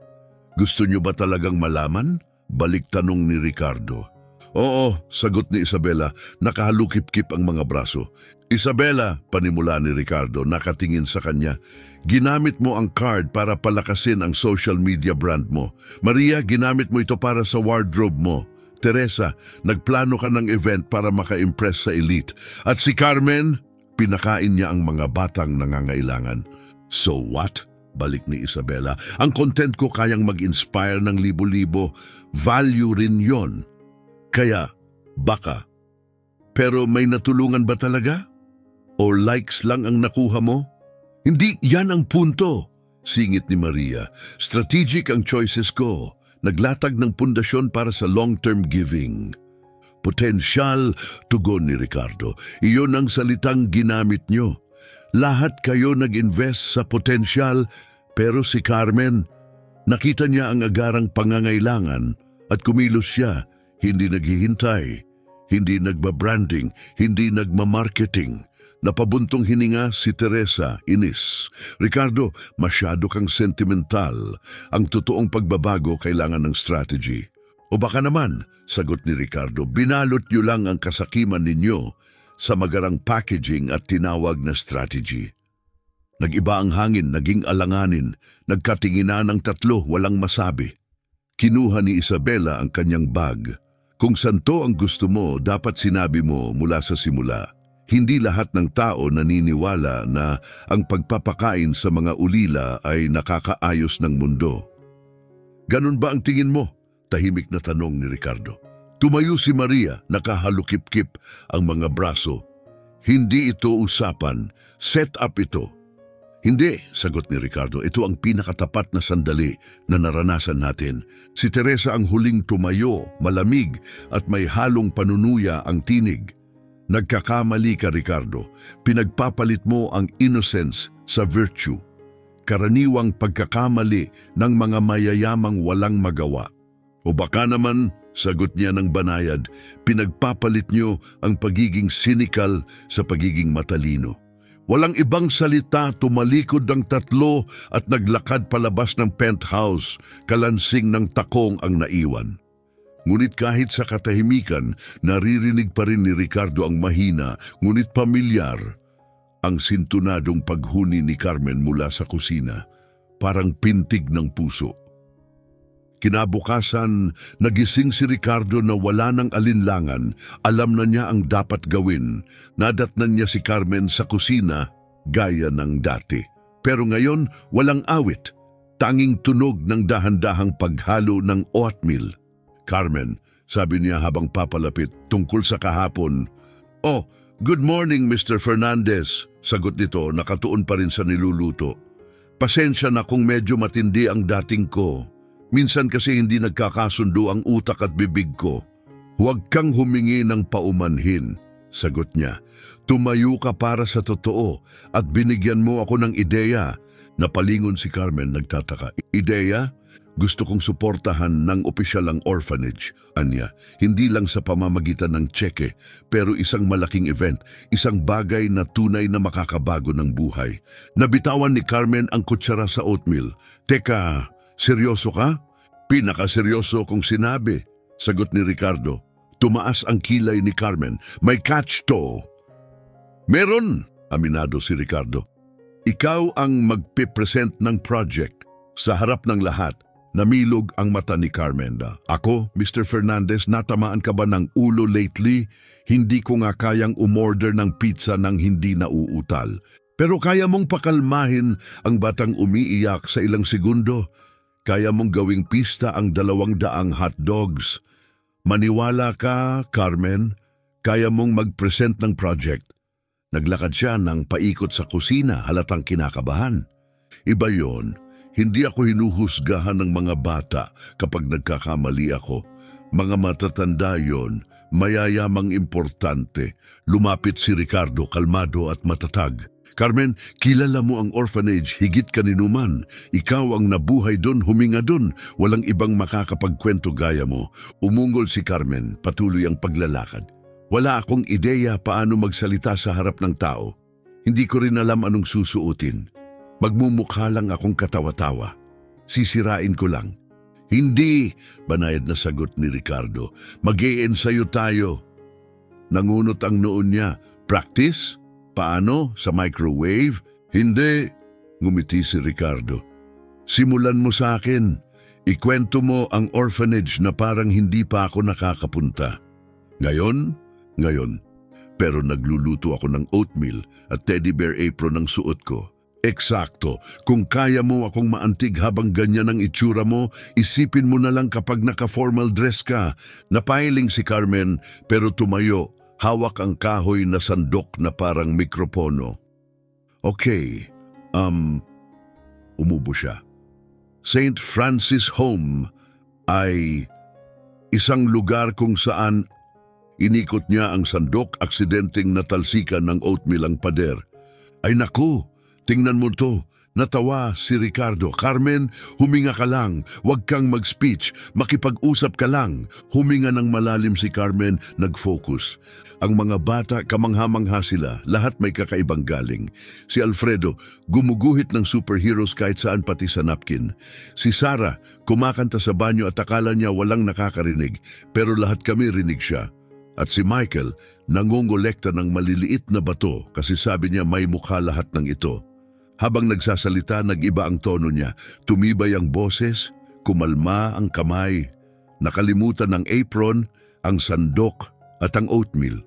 Gusto niyo ba talagang malaman? Balik tanong ni Ricardo. Oo, sagot ni Isabela, nakahalukip-kip ang mga braso. Isabela, panimula ni Ricardo, nakatingin sa kanya. Ginamit mo ang card para palakasin ang social media brand mo. Maria, ginamit mo ito para sa wardrobe mo. Teresa, nagplano ka ng event para maka-impress sa elite. At si Carmen, pinakain niya ang mga batang nangangailangan. So what? Balik ni Isabela. Ang content ko kayang mag-inspire ng libo-libo. Value rin yon. Kaya, baka. Pero may natulungan ba talaga? O likes lang ang nakuha mo? Hindi yan ang punto, singit ni Maria. Strategic ang choices ko. Naglatag ng pundasyon para sa long-term giving. Potensyal, tugon ni Ricardo. Iyon ang salitang ginamit nyo. Lahat kayo nag-invest sa potensyal, pero si Carmen, nakita niya ang agarang pangangailangan at kumilos siya. Hindi naghihintay, hindi nagbabranding, hindi nagmamarketing. Napabuntong hininga si Teresa, inis. Ricardo, masyado kang sentimental. Ang totoong pagbabago kailangan ng strategy. O baka naman, sagot ni Ricardo, binalot niyo lang ang kasakiman ninyo sa magarang packaging at tinawag na strategy. Nag-iba ang hangin, naging alanganin, nagkatinginan ng tatlo, walang masabi. Kinuha ni Isabela ang kanyang bag. Kung santo ang gusto mo, dapat sinabi mo mula sa simula. Hindi lahat ng tao naniniwala na ang pagpapakain sa mga ulila ay nakakaayos ng mundo. Ganun ba ang tingin mo? Tahimik na tanong ni Ricardo. Tumayo si Maria, nakahalukip-kip ang mga braso. Hindi ito usapan, set up ito. Hindi, sagot ni Ricardo, ito ang pinakatapat na sandali na naranasan natin. Si Teresa ang huling tumayo, malamig at may halong panunuya ang tinig. Nagkakamali ka, Ricardo. Pinagpapalit mo ang innocence sa virtue. Karaniwang pagkakamali ng mga mayayamang walang magawa. O baka naman, sagot niya ng banayad, pinagpapalit niyo ang pagiging cynical sa pagiging matalino. Walang ibang salita, tumalikod ang tatlo at naglakad palabas ng penthouse, kalansing ng takong ang naiwan. Ngunit kahit sa katahimikan, naririnig pa rin ni Ricardo ang mahina, ngunit pamilyar, ang sintunadong paghuni ni Carmen mula sa kusina, parang pintig ng puso. Kinabukasan, nagising si Ricardo na wala ng alinlangan, alam na niya ang dapat gawin. Nadatnan niya si Carmen sa kusina, gaya ng dati. Pero ngayon, walang awit. Tanging tunog ng dahan-dahang paghalo ng oatmeal. Carmen, sabi niya habang papalapit tungkol sa kahapon. Oh, good morning, Mr. Fernandez. Sagot nito, nakatuon pa rin sa niluluto. Pasensya na kung medyo matindi ang dating ko. Minsan kasi hindi nagkakasundo ang utak at bibig ko. Huwag kang humingi ng paumanhin, sagot niya. Tumayo ka para sa totoo at binigyan mo ako ng ideya. Napalingon si Carmen, nagtataka. Ideya? Gusto kong suportahan ng opisyal ang orphanage, anya. Hindi lang sa pamamagitan ng tseke, pero isang malaking event, isang bagay na tunay na makakabago ng buhay. Nabitawan ni Carmen ang kutsara sa oatmeal. Teka, seryoso ka? Pinakaseryoso kong sinabi, sagot ni Ricardo. Tumaas ang kilay ni Carmen. May catch to. Meron, aminado si Ricardo. Ikaw ang magpipresent ng project. Sa harap ng lahat, namilog ang mata ni Carmen. Ako, Mr. Fernandez, natamaan ka ba ng ulo lately? Hindi ko nga kayang umorder ng pizza nang hindi nauutal. Pero kaya mong pakalmahin ang batang umiiyak sa ilang segundo. Kaya mong gawing pista ang 200 hotdogs. Maniwala ka, Carmen, kaya mong mag-present ng project. Naglakad siya ng paikot sa kusina, halatang kinakabahan. Iba yon, hindi ako hinuhusgahan ng mga bata kapag nagkakamali ako. Mga matatanda yon, mayayamang importante. Lumapit si Ricardo, kalmado at matatag. Carmen, kilala mo ang orphanage, higit kaninuman. Ikaw ang nabuhay doon, huminga doon. Walang ibang makakapagkwento gaya mo. Umungol si Carmen, patuloy ang paglalakad. Wala akong ideya paano magsalita sa harap ng tao. Hindi ko rin alam anong susuotin. Magmumukha lang akong katawa-tawa. Sisirain ko lang. Hindi, banayad na sagot ni Ricardo. Mag-i-ensayo tayo. Nangunot ang noon niya. Practice? Paano? Sa microwave? Hindi, ngumiti si Ricardo. Simulan mo sa akin. Ikwento mo ang orphanage na parang hindi pa ako nakakapunta. Ngayon? Ngayon. Pero nagluluto ako ng oatmeal at teddy bear apron ang suot ko. Eksakto. Kung kaya mo akong maantig habang ganyan ang itsura mo, isipin mo na lang kapag naka-formal dress ka. Napahiling si Carmen pero tumayo, hawak ang kahoy na sandok na parang mikropono. Okay, umubo siya. St. Francis Home ay isang lugar kung saan inikot niya ang sandok, aksidenteng natalsikan ng oatmeal ang pader. Ay naku! Tingnan mo to, natawa si Ricardo. Carmen, huminga ka lang, huwag kang mag-speech, makipag-usap ka lang. Huminga ng malalim si Carmen, nag-focus. Ang mga bata, kamangha-mangha sila, lahat may kakaibang galing. Si Alfredo, gumuguhit ng superheroes kahit saan pati sa napkin. Si Sarah, kumakanta sa banyo at akala niya walang nakakarinig, pero lahat kami rinig siya. At si Michael, nangongolekta ng maliliit na bato kasi sabi niya may mukha lahat ng ito. Habang nagsasalita, nag-iba ang tono niya. Tumibay ang boses, kumalma ang kamay. Nakalimutan ang apron, ang sandok at ang oatmeal.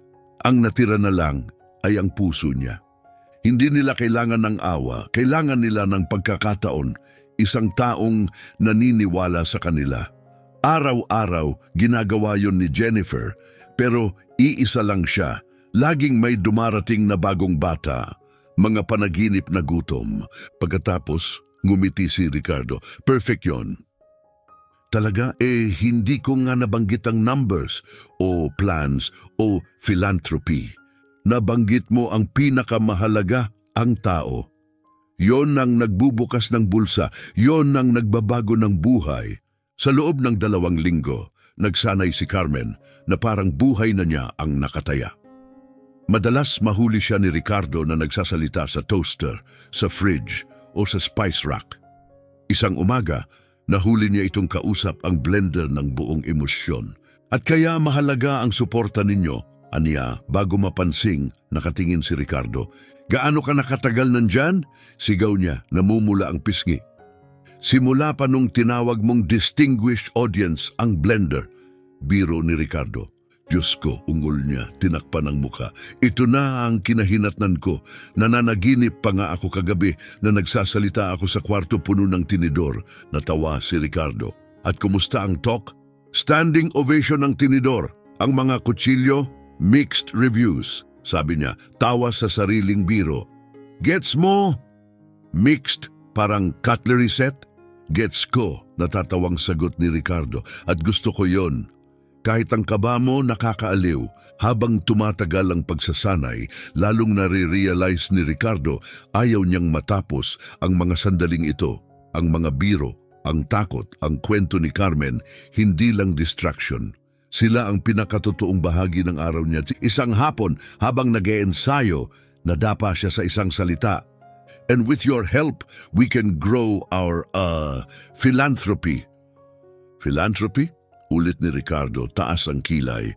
Ang natira na lang ay ang puso niya. Hindi nila kailangan ng awa, kailangan nila ng pagkakataon, isang taong naniniwala sa kanila. Araw-araw, ginagawa yon ni Jennifer, pero iisa lang siya. Laging may dumarating na bagong bata. Mga panaginip na gutom. Pagkatapos, ngumiti si Ricardo. Perfect yon. Talaga, hindi ko nga nabanggit ang numbers o plans o philanthropy. Nabanggit mo ang pinakamahalaga, ang tao. Yon ang nagbubukas ng bulsa, yon ang nagbabago ng buhay. Sa loob ng 2 linggo, nagsanay si Carmen na parang buhay na niya ang nakataya. Madalas mahuli siya ni Ricardo na nagsasalita sa toaster, sa fridge o sa spice rack. Isang umaga, nahuli niya itong kausap ang blender ng buong emosyon. At kaya mahalaga ang suporta ninyo, aniya, bago mapansing, nakatingin si Ricardo. Gaano ka nakatagal nandyan? Sigaw niya, namumula ang pisngi. Simula pa nung tinawag mong distinguished audience ang blender. Biro ni Ricardo. Diyos ko, ungol niya, tinakpan ang muka. Ito na ang kinahinatnan ko. Nananaginip pa nga ako kagabi na nagsasalita ako sa kwarto puno ng tinidor. Natawa si Ricardo. At kumusta ang talk? Standing ovation ng tinidor. Ang mga kutsilyo, mixed reviews. Sabi niya, tawa sa sariling biro. Gets mo? Mixed, parang cutlery set? Gets ko, natatawang sagot ni Ricardo. At gusto ko yon. Kahit ang kaba mo nakakaaliw, habang tumatagal ang pagsasanay, lalong nare-realize ni Ricardo ayaw niyang matapos ang mga sandaling ito. Ang mga biro, ang takot, ang kwento ni Carmen, hindi lang distraction. Sila ang pinakatotoong bahagi ng araw niya. Isang hapon, habang nag-eensayo, nadapa siya sa isang salita. And with your help, we can grow our philanthropy. Philanthropy? Ulit ni Ricardo, taas ang kilay.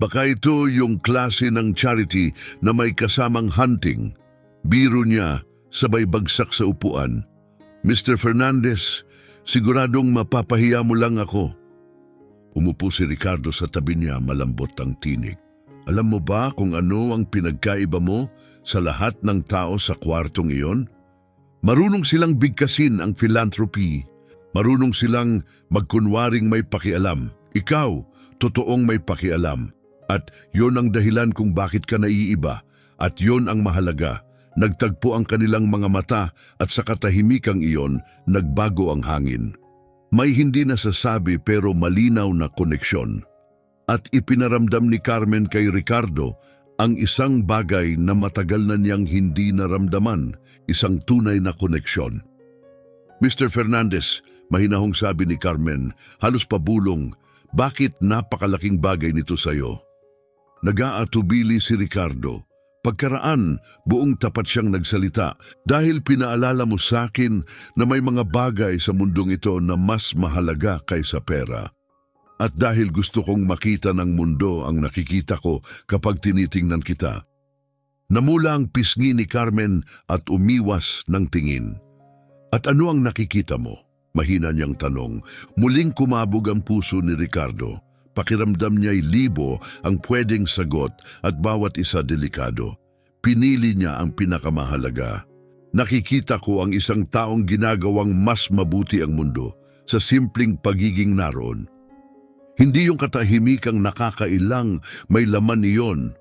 Baka ito yung klase ng charity na may kasamang hunting. Biro niya, sabay bagsak sa upuan. Mr. Fernandez, siguradong mapapahiya mo lang ako. Umupo si Ricardo sa tabi niya, malambot ang tinig. Alam mo ba kung ano ang pinagkaiba mo sa lahat ng tao sa kwartong iyon? Marunong silang bigkasin ang philanthropy. Marunong silang magkunwaring may pakialam. Ikaw, totoong may pakialam. At yon ang dahilan kung bakit ka naiiba. At yon ang mahalaga. Nagtagpo ang kanilang mga mata at sa katahimikang iyon, nagbago ang hangin. May hindi nasasabi pero malinaw na koneksyon. At ipinaramdam ni Carmen kay Ricardo Ang isang bagay na matagal na niyang hindi naramdaman, isang tunay na koneksyon. Mr. Fernandez, mahinahong sabi ni Carmen, halos pabulong, bakit napakalaking bagay nito sa'yo? Nag-aatubili si Ricardo. Pagkaraan, buong tapat siyang nagsalita dahil pinaalala mo sa akin na may mga bagay sa mundong ito na mas mahalaga kaysa pera. At dahil gusto kong makita ng mundo ang nakikita ko kapag tinitingnan kita. Namula ang pisngi ni Carmen at umiwas ng tingin. At ano ang nakikita mo? Mahina niyang tanong. Muling kumabog ang puso ni Ricardo. Pakiramdam niya'y libo ang pwedeng sagot at bawat isa delikado. Pinili niya ang pinakamahalaga. Nakikita ko ang isang taong ginagawang mas mabuti ang mundo sa simpleng pagiging naroon. Hindi yung katahimikang nakakailang, may laman niyon.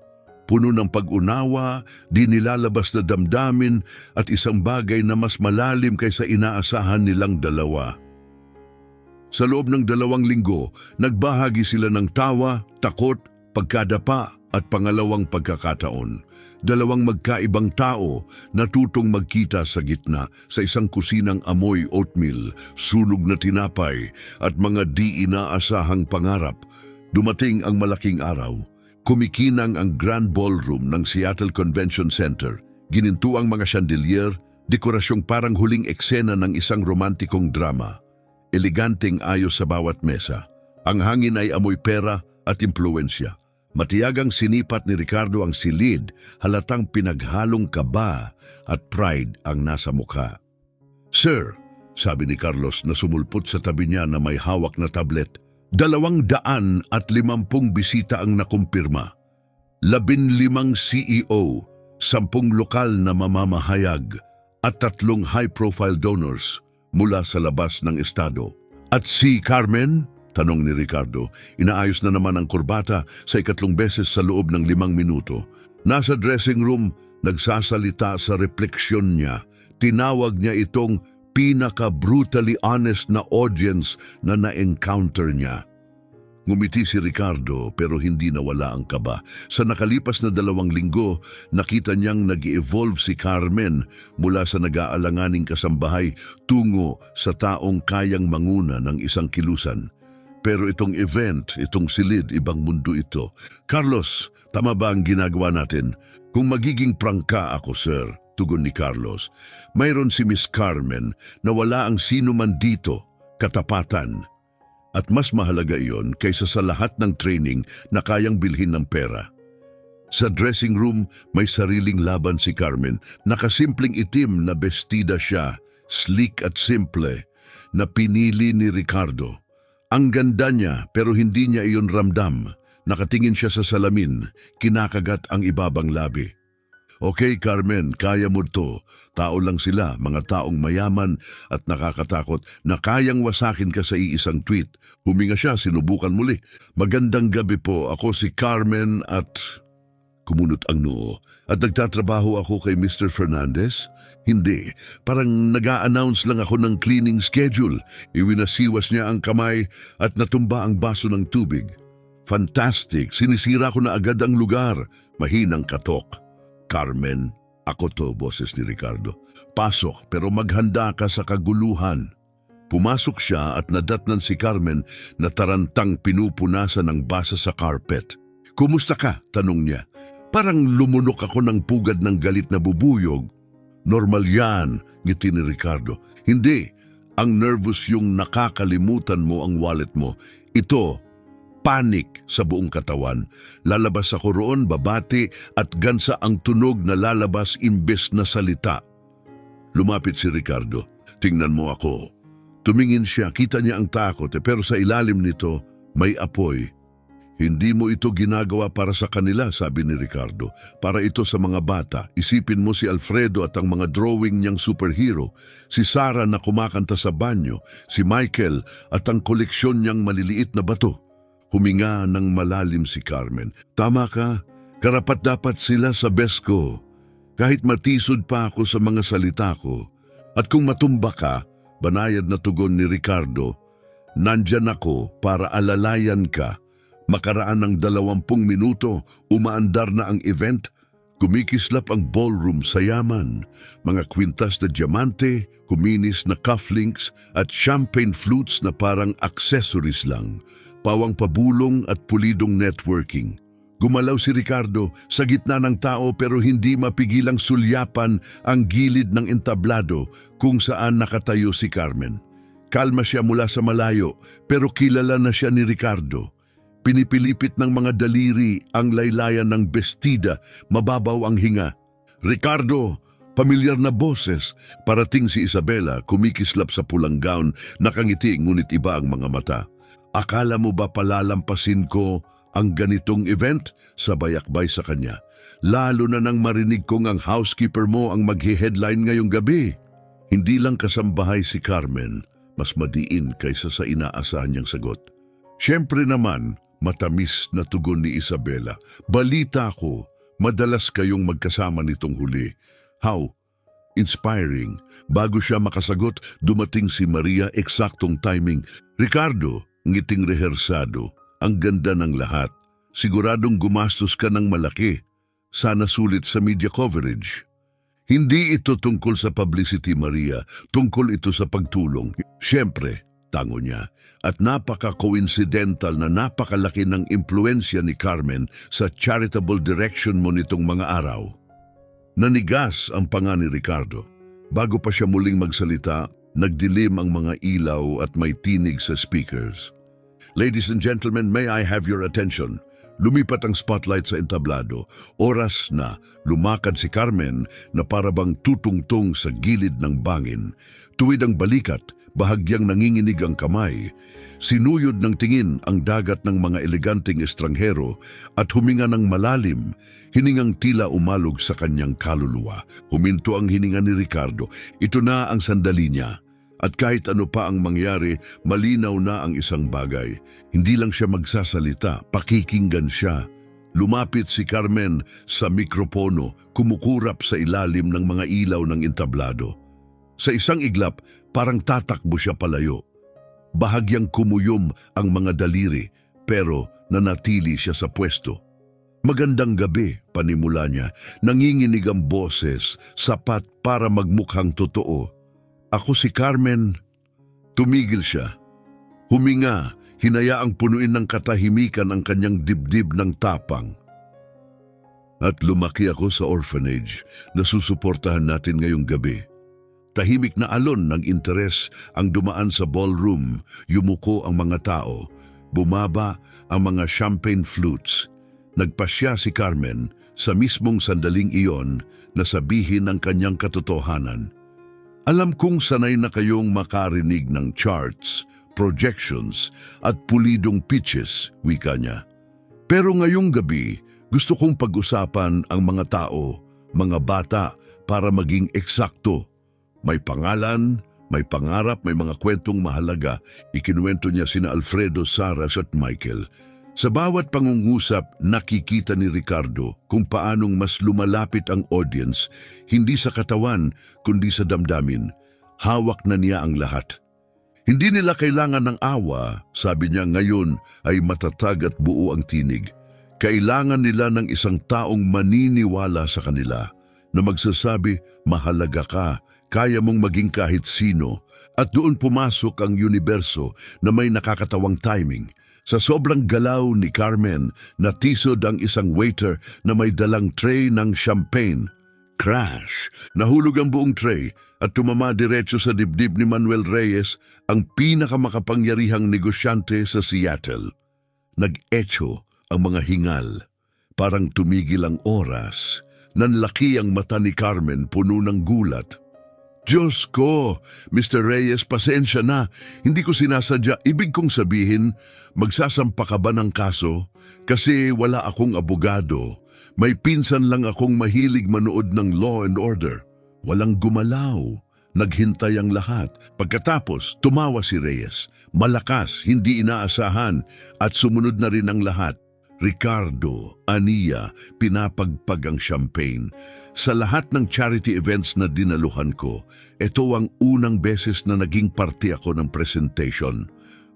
Puno ng pag-unawa, di nilalabas na damdamin at isang bagay na mas malalim kaysa inaasahan nilang dalawa. Sa loob ng 2 linggo, nagbahagi sila ng tawa, takot, pagkadapa at pangalawang pagkakataon. 2 magkaibang tao natutong magkita sa gitna sa isang kusinang amoy oatmeal, sunog na tinapay at mga di inaasahang pangarap. Dumating ang malaking araw. Kumikinang ang Grand Ballroom ng Seattle Convention Center. Gininto ang mga chandelier, dekorasyong parang huling eksena ng isang romantikong drama. Eleganteng ayos sa bawat mesa. Ang hangin ay amoy pera at impluensya. Matiyagang sinipat ni Ricardo ang silid, halatang pinaghalong kaba at pride ang nasa mukha. "Sir," sabi ni Carlos na sumulpot sa tabi niya na may hawak na tablet, 250 bisita ang nakumpirma. 15 CEO, 10 lokal na mamamahayag at 3 high-profile donors mula sa labas ng estado. At si Carmen? Tanong ni Ricardo. Inaayos na naman ang kurbata sa 2 beses sa loob ng 5 minuto. Nasa dressing room, nagsasalita sa refleksyon niya. Tinawag niya itong pinaka-brutally honest na audience na na-encounter niya. Ngumiti si Ricardo pero hindi nawala ang kaba. Sa nakalipas na 2 linggo, nakita niyang nag-evolve si Carmen mula sa nag-aalanganing kasambahay tungo sa taong kayang manguna ng isang kilusan. Pero itong event, itong silid, ibang mundo ito. Carlos, tama ba ang ginagawa natin? Kung magiging prangka ako, sir, tugon ni Carlos, mayroon si Miss Carmen na wala ang sino man dito, katapatan. At mas mahalaga iyon kaysa sa lahat ng training na kayang bilhin ng pera. Sa dressing room, may sariling laban si Carmen. Nakasimpleng itim na bestida siya, sleek at simple, na pinili ni Ricardo. Ang ganda niya pero hindi niya iyon ramdam. Nakatingin siya sa salamin, kinakagat ang ibabang labi. Okay, Carmen, kaya mo to. Tao lang sila, mga taong mayaman at nakakatakot na kayang wasakin ka sa iisang tweet. Huminga siya, sinubukan muli. Magandang gabi po, ako si Carmen at... Kumunot ang noo. At nagtatrabaho ako kay Mr. Fernandez? Hindi. Parang nag-a-announce lang ako ng cleaning schedule. Iwinasiwas niya ang kamay at natumba ang baso ng tubig. Fantastic. Sinisira ko na agad ang lugar. Mahinang katok. Carmen, ako to, boses ni Ricardo. Pasok, pero maghanda ka sa kaguluhan. Pumasok siya at nadatnan si Carmen na tarantang pinupunasan ng basa sa carpet. Kumusta ka? Tanong niya. Parang lumunok ako ng pugad ng galit na bubuyog. Normal yan, ngiti ni Ricardo. Hindi, ang nervous yung nakakalimutan mo ang wallet mo. Ito, panic sa buong katawan. Lalabas ako roon, babati at gansa ang tunog na lalabas imbes na salita. Lumapit si Ricardo. Tingnan mo ako. Tumingin siya, kita niya ang takot pero sa ilalim nito may apoy. Hindi mo ito ginagawa para sa kanila, sabi ni Ricardo. Para ito sa mga bata. Isipin mo si Alfredo at ang mga drawing niyang superhero, si Sarah na kumakanta sa banyo, si Michael at ang koleksyon niyang maliliit na bato. Huminga ng malalim si Carmen. Tama ka, karapat-dapat sila sa best ko. Kahit matisod pa ako sa mga salita ko. At kung matumba ka, banayad na tugon ni Ricardo, nandyan ako para alalayan ka. Makaraan ng 20 minuto, umaandar na ang event. Kumikislap ang ballroom sa yaman, mga kwintas na diamante, kuminis na cufflinks at champagne flutes na parang accessories lang, pawang pabulong at pulidong networking. Gumalaw si Ricardo sa gitna ng tao pero hindi mapigilang sulyapan ang gilid ng entablado kung saan nakatayo si Carmen. Kalma siya mula sa malayo pero kilala na siya ni Ricardo. Pinipilipit ng mga daliri ang laylayan ng bestida, mababaw ang hinga. Ricardo! Pamilyar na boses. Parating si Isabela, kumikislap sa pulang gown, nakangiti ngunit iba ang mga mata. Akala mo ba palalampasin ko ang ganitong event? Sabayakbay sa kanya. Lalo na nang marinig kong ang housekeeper mo ang maghe-headline ngayong gabi. Hindi lang kasambahay si Carmen, mas madiin kaysa sa inaasahan niyang sagot. Siyempre naman, matamis na tugon ni Isabela. Balita ko, madalas kayong magkasama nitong huli. How? Inspiring. Bago siya makasagot, dumating si Maria, eksaktong timing. Ricardo, ngiting rehersado. Ang ganda ng lahat. Siguradong gumastos ka ng malaki. Sana sulit sa media coverage. Hindi ito tungkol sa publicity, Maria. Tungkol ito sa pagtulong. Siyempre, tango niya. At napaka-coincidental na napakalaki ng impluensya ni Carmen sa charitable direction mo nitong mga araw. Nanigas ang panga ni Ricardo. Bago pa siya muling magsalita, nagdilim ang mga ilaw at may tinig sa speakers. Ladies and gentlemen, may I have your attention? Lumipat ang spotlight sa entablado. Oras na lumakad si Carmen na parabang tutungtong sa gilid ng bangin. Tuwid ang balikat, bahagyang nanginginig ang kamay. Sinuyod ng tingin ang dagat ng mga eleganteng estranghero at huminga ng malalim, hiningang tila umalog sa kanyang kaluluwa. Huminto ang hininga ni Ricardo. Ito na ang sandali niya. At kahit ano pa ang mangyari, malinaw na ang isang bagay. Hindi lang siya magsasalita, pakikinggan siya. Lumapit si Carmen sa mikropono, kumukurap sa ilalim ng mga ilaw ng entablado. Sa isang iglap, parang tatakbo siya palayo. Bahagyang kumuyom ang mga daliri, pero nanatili siya sa pwesto. Magandang gabi, panimula niya. Nanginginig ang boses, sapat para magmukhang totoo. Ako si Carmen. Tumigil siya. Huminga, hinayaang punuin ng katahimikan ang kanyang dibdib ng tapang. At lumaki ako sa orphanage na susuportahan natin ngayong gabi. Tahimik na alon ng interes ang dumaan sa ballroom, yumuko ang mga tao, bumaba ang mga champagne flutes. Nagpasya si Carmen sa mismong sandaling iyon na sabihin ang kanyang katotohanan. Alam kong sanay na kayong makarinig ng charts, projections at pulidong pitches, wika niya. Pero ngayong gabi, gusto kong pag-usapan ang mga tao, mga bata para maging eksakto. May pangalan, may pangarap, may mga kwentong mahalaga. Ikinuwento niya sina Alfredo, Saras at Michael. Sa bawat pangungusap, nakikita ni Ricardo kung paanong mas lumalapit ang audience, hindi sa katawan, kundi sa damdamin. Hawak na niya ang lahat. Hindi nila kailangan ng awa, sabi niya ngayon ay matatag at buo ang tinig. Kailangan nila ng isang taong maniniwala sa kanila, na magsasabi, mahalaga ka, kaya mong maging kahit sino, at doon pumasok ang universo na may nakakatawang timing. Sa sobrang galaw ni Carmen, natisod ang isang waiter na may dalang tray ng champagne. Crash! Nahulog ang buong tray at tumama diretso sa dibdib ni Manuel Reyes, ang pinakamakapangyarihang negosyante sa Seattle. Nag-echo ang mga hingal. Parang tumigil ang oras. Nanlaki ang mata ni Carmen, puno ng gulat. Diyos ko, Mr. Reyes, pasensya na. Hindi ko sinasadya. Ibig kong sabihin, magsasampa ka ba ng kaso? Kasi wala akong abogado. May pinsan lang akong mahilig manood ng Law and Order. Walang gumalaw. Naghintay ang lahat. Pagkatapos, tumawa si Reyes. Malakas, hindi inaasahan, at sumunod na rin ang lahat. Ricardo, Ania, pinapagpag ang champagne. Sa lahat ng charity events na dinaluhan ko, ito ang unang beses na naging parte ako ng presentation.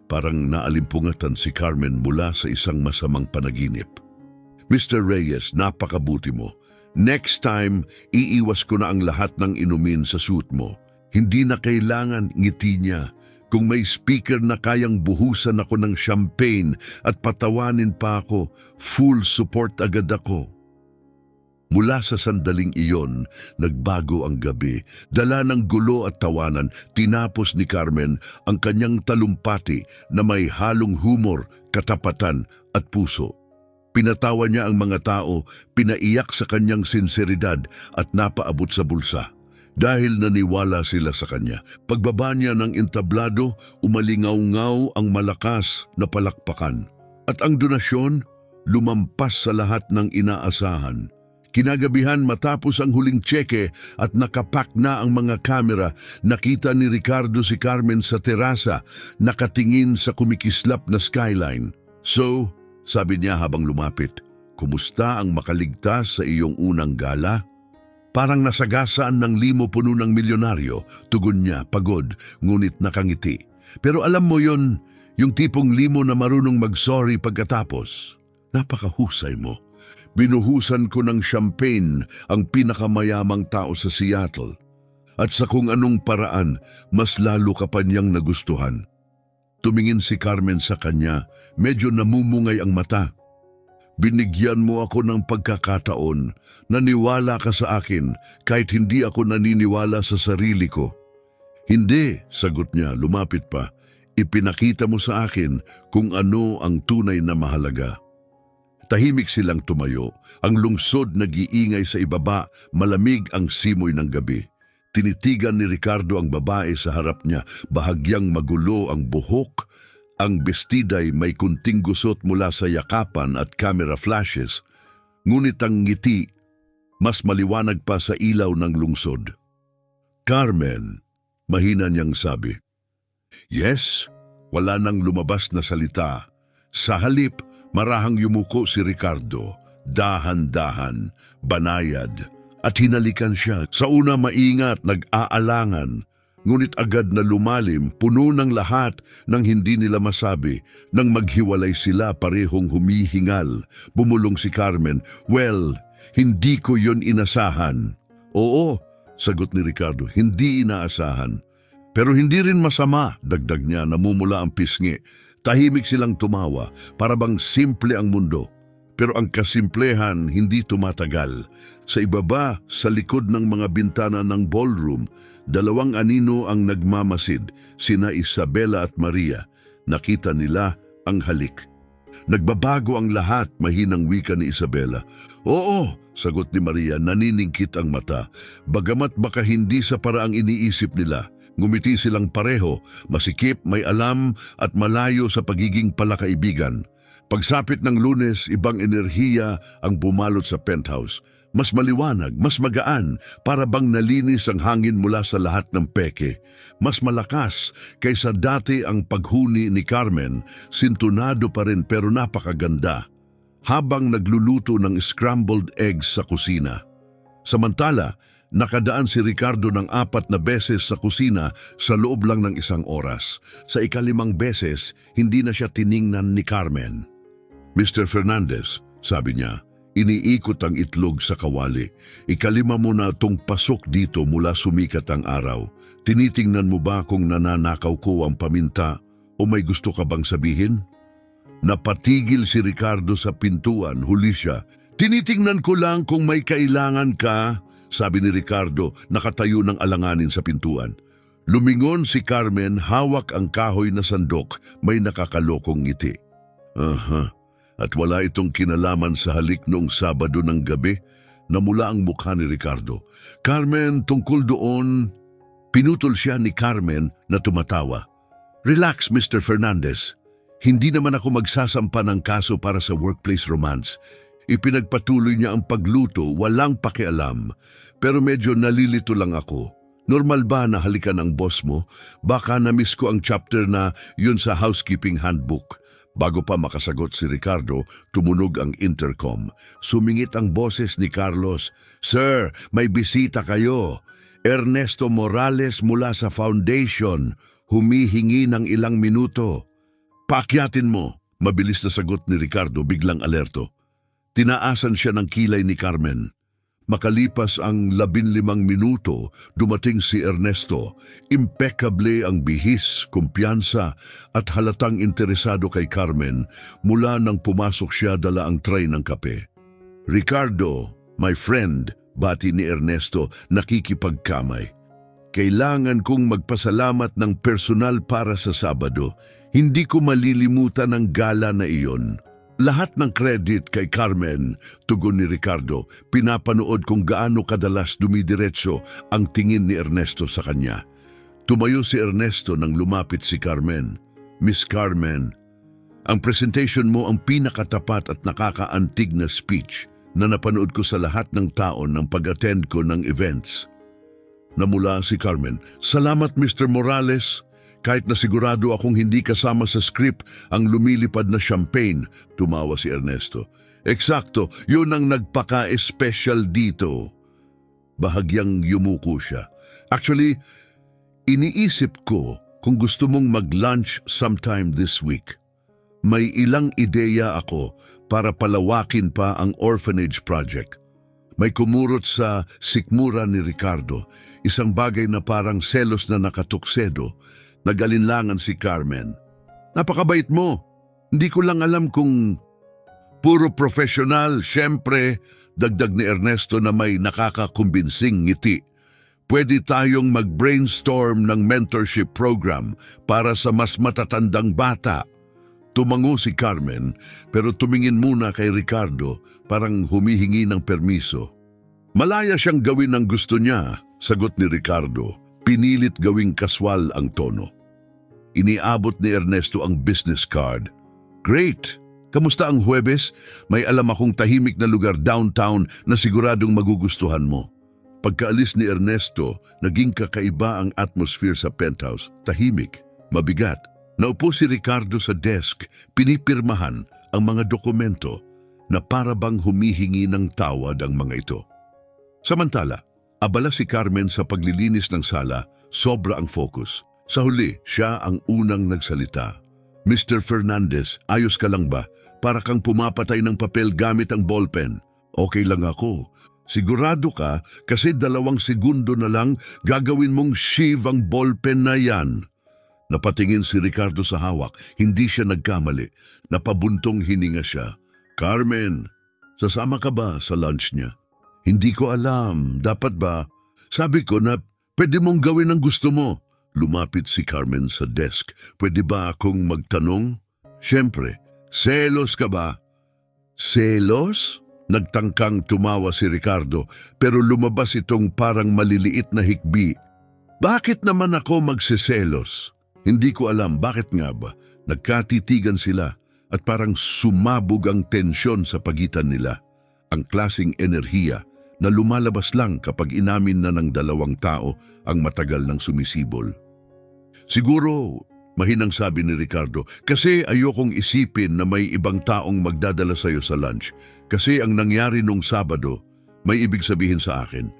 Parang naalimpungatan si Carmen mula sa isang masamang panaginip. Mr. Reyes, napakabuti mo. Next time, iiwas ko na ang lahat ng inumin sa suit mo. Hindi na kailangan ngiti niya. Kung may speaker na kayang buhusan ako ng champagne at patawanin pa ako, full support agad ako. Mula sa sandaling iyon, nagbago ang gabi. Dala ng gulo at tawanan, tinapos ni Carmen ang kanyang talumpati na may halong humor, katapatan at puso. Pinatawa niya ang mga tao, pinaiyak sa kanyang sinseridad at napaabot sa bulsa. Dahil naniwala sila sa kanya, pagbaba niya ng entablado, umalingaw-ngaw ang malakas na palakpakan. At ang donasyon, lumampas sa lahat ng inaasahan. Kinagabihan matapos ang huling tseke at nakapak na ang mga kamera, nakita ni Ricardo si Carmen sa terasa, nakatingin sa kumikislap na skyline. So, sabi niya habang lumapit, kumusta ang makaligtas sa iyong unang gala? Parang nasagasaan ng limo puno ng milyonaryo, tugon niya, pagod, ngunit nakangiti. Pero alam mo yon, yung tipong limo na marunong mag-sorry pagkatapos. Napakahusay mo. Binuhusan ko ng champagne ang pinakamayamang tao sa Seattle. At sa kung anong paraan, mas lalo ka pa niyang nagustuhan. Tumingin si Carmen sa kanya, medyo namumungay ang mata. Binigyan mo ako ng pagkakataon, naniwala ka sa akin kahit hindi ako naniniwala sa sarili ko. Hindi, sagot niya, lumapit pa. Ipinakita mo sa akin kung ano ang tunay na mahalaga. Tahimik silang tumayo, ang lungsod nag-iingay sa ibaba, malamig ang simoy ng gabi. Tinitigan ni Ricardo ang babae sa harap niya, bahagyang magulo ang buhok, ang bestida'y may kunting gusot mula sa yakapan at camera flashes, ngunit ang ngiti, mas maliwanag pa sa ilaw ng lungsod. Carmen, mahina niyang sabi. Yes, wala nang lumabas na salita. Sa halip, marahang yumuko si Ricardo, dahan-dahan, banayad, at hinalikan siya. Sa una maingat, nag-aalangan, ngunit agad na lumalim, puno ng lahat ng hindi nila masabi. Nang maghiwalay sila, parehong humihingal. Bumulong si Carmen, well, hindi ko yon inasahan. Oo, sagot ni Ricardo, hindi inaasahan. Pero hindi rin masama, dagdag niya, namumula ang pisngi. Tahimik silang tumawa, para bang simple ang mundo. Pero ang kasimplehan hindi tumatagal. Sa ibaba, sa likod ng mga bintana ng ballroom, dalawang anino ang nagmamasid, sina Isabela at Maria. Nakita nila ang halik. Nagbabago ang lahat, mahinang wika ni Isabela. Oo, sagot ni Maria, naniningkit ang mata. Bagamat baka hindi sa paraang iniisip nila, ngumiti silang pareho, masikip, may alam at malayo sa pagiging palakaibigan. Pagsapit ng Lunes, ibang enerhiya ang bumalot sa penthouse. Mas maliwanag, mas magaan, para bang nalinis ang hangin mula sa lahat ng peke. Mas malakas kaysa dati ang paghuni ni Carmen, sintunado pa rin pero napakaganda, habang nagluluto ng scrambled eggs sa kusina. Samantala, nakadaan si Ricardo ng 4 na beses sa kusina sa loob lang ng 1 oras. Sa ika-5 beses, hindi na siya tiningnan ni Carmen. Mr. Fernandez, sabi niya, iniikot ang itlog sa kawali. Ika-5 mo na itong pasok dito mula sumikat ang araw. Tinitingnan mo ba kung nananakaw ko ang paminta o may gusto ka bang sabihin? Napatigil si Ricardo sa pintuan, huli siya. Tinitingnan ko lang kung may kailangan ka, sabi ni Ricardo, nakatayo ng alanganin sa pintuan. Lumingon si Carmen, hawak ang kahoy na sandok, may nakakalokong ngiti. Aha. At wala itong kinalaman sa halik noong Sabado ng gabi, namula ang mukha ni Ricardo. Carmen, tungkol doon, pinutol siya ni Carmen na tumatawa. Relax, Mr. Fernandez. Hindi naman ako magsasampa ng kaso para sa workplace romance. Ipinagpatuloy niya ang pagluto, walang pakialam. Pero medyo nalilito lang ako. Normal ba na halikan ang boss mo? Baka na-miss ko ang chapter na yun sa housekeeping handbook. Bago pa makasagot si Ricardo, tumunog ang intercom. Sumingit ang boses ni Carlos. Sir, may bisita kayo. Ernesto Morales mula sa foundation. Humihingi ng ilang minuto. Paakyatin mo, mabilis na sagot ni Ricardo biglang alerto. Tinaasan siya ng kilay ni Carmen. Makalipas ang 15 minuto, dumating si Ernesto. Impeccable ang bihis, kumpiyansa at halatang interesado kay Carmen mula nang pumasok siya dala ang tray ng kape. Ricardo, my friend, bati ni Ernesto nakikipagkamay. Kailangan kong magpasalamat ng personal para sa Sabado. Hindi ko malilimutan ang gala na iyon. Lahat ng credit kay Carmen, tugon ni Ricardo. Pinapanood kung gaano kadalas dumidiretso ang tingin ni Ernesto sa kanya. Tumayo si Ernesto nang lumapit si Carmen. Miss Carmen, ang presentation mo ang pinakatapat at nakakaantig na speech na napanood ko sa lahat ng taon ng pag-attend ko ng events. Namula si Carmen, salamat Mr. Morales. Kahit na sigurado akong hindi kasama sa script ang lumilipad na champagne, tumawa si Ernesto. Eksakto, yun ang nagpaka-espesyal dito. Bahagyang yumuko siya. Actually, iniisip ko kung gusto mong mag-lunch sometime this week. May ilang ideya ako para palawakin pa ang orphanage project. May kumurot sa sikmura ni Ricardo, isang bagay na parang selos na nakatuksedo. Nagalinlangan si Carmen. Napakabait mo. Hindi ko lang alam kung puro professional, syempre, dagdag ni Ernesto na may nakakakumbinsing ngiti. Pwede tayong mag-brainstorm ng mentorship program para sa mas matatandang bata. Tumango si Carmen pero tumingin muna kay Ricardo parang humihingi ng permiso. Malaya siyang gawin ang gusto niya, sagot ni Ricardo. Pinilit gawing kaswal ang tono. Iniabot ni Ernesto ang business card. Great! Kamusta ang Huwebes? May alam akong tahimik na lugar downtown na siguradong magugustuhan mo. Pagkaalis ni Ernesto, naging kakaiba ang atmosphere sa penthouse. Tahimik, mabigat. Naupo si Ricardo sa desk, pinipirmahan ang mga dokumento na para bang humihingi ng tawad ang mga ito. Samantala, abala si Carmen sa paglilinis ng sala, sobra ang focus. Sa huli, siya ang unang nagsalita. Mr. Fernandez, ayos ka lang ba? Para kang pumapatay ng papel gamit ang ballpen. Okay lang ako. Sigurado ka kasi 2 segundo na lang gagawin mong sheave ang ballpen na yan. Napatingin si Ricardo sa hawak, hindi siya nagkamali. Napabuntong hininga siya. Carmen, sasama ka ba sa lunch niya? Hindi ko alam, dapat ba? Sabi ko na pwede mong gawin ang gusto mo. Lumapit si Carmen sa desk. Pwede ba akong magtanong? Siyempre, selos ka ba? Selos? Nagtangkang tumawa si Ricardo pero lumabas itong parang maliliit na hikbi. Bakit naman ako magseselos? Hindi ko alam bakit nga ba. Nagkatitigan sila at parang sumabog ang tensyon sa pagitan nila. Ang klasing enerhiya na lumalabas lang kapag inamin na ng 2 tao ang matagal ng sumisibol. Siguro, mahinang sabi ni Ricardo, kasi ayokong isipin na may ibang taong magdadala sa'yo sa lunch. Kasi ang nangyari nung Sabado, may ibig sabihin sa akin.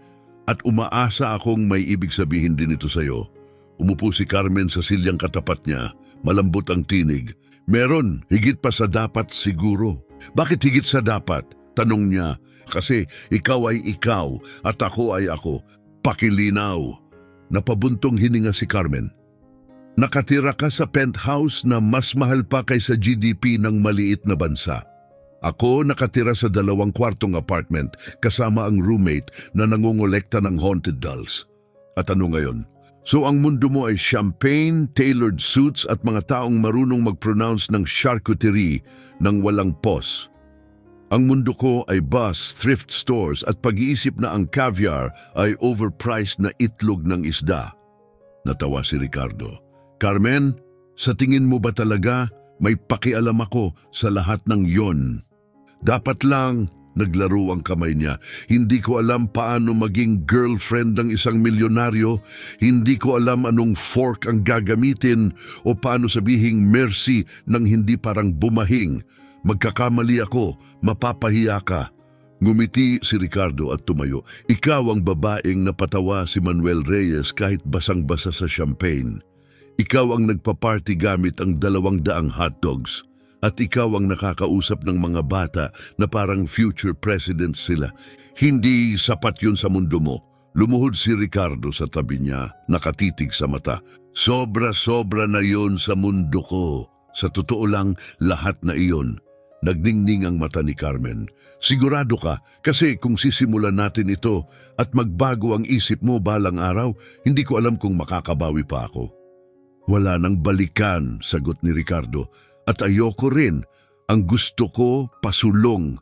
At umaasa akong may ibig sabihin din ito sa'yo. Umupo si Carmen sa silyang katapat niya, malambot ang tinig. Meron, higit pa sa dapat siguro. Bakit higit sa dapat? Tanong niya. Kasi ikaw ay ikaw at ako ay ako. Pakilinaw. Napabuntong hininga si Carmen. Nakatira ka sa penthouse na mas mahal pa kaysa GDP ng maliit na bansa. Ako nakatira sa 2 kwartong apartment kasama ang roommate na nangongolekta ng haunted dolls. At ano ngayon? So ang mundo mo ay champagne, tailored suits at mga taong marunong mag-pronounce ng charcuterie ng walang pos. Ang mundo ko ay bus, thrift stores at pag-iisip na ang caviar ay overpriced na itlog ng isda. Natawa si Ricardo. Carmen, sa tingin mo ba talaga may pakialam ako sa lahat ng yon? Dapat lang, naglaro ang kamay niya. Hindi ko alam paano maging girlfriend ng isang milyonaryo. Hindi ko alam anong fork ang gagamitin o paano sabihing mercy nang hindi parang bumahing. Magkakamali ako, mapapahiya ka. Ngumiti si Ricardo at tumayo. Ikaw ang babaeng napatawa si Manuel Reyes kahit basang-basa sa champagne. Ikaw ang nagpa-party gamit ang 200 hotdogs. At ikaw ang nakakausap ng mga bata na parang future presidents sila. Hindi sapat yun sa mundo mo. Lumuhod si Ricardo sa tabi niya, nakatitig sa mata. Sobra-sobra na yon sa mundo ko. Sa totoo lang, lahat na iyon. Nagningning ang mata ni Carmen. Sigurado ka, kasi kung sisimulan natin ito at magbago ang isip mo balang araw, hindi ko alam kung makakabawi pa ako. Wala nang balikan, sagot ni Ricardo. At ayoko rin. Ang gusto ko, pasulong.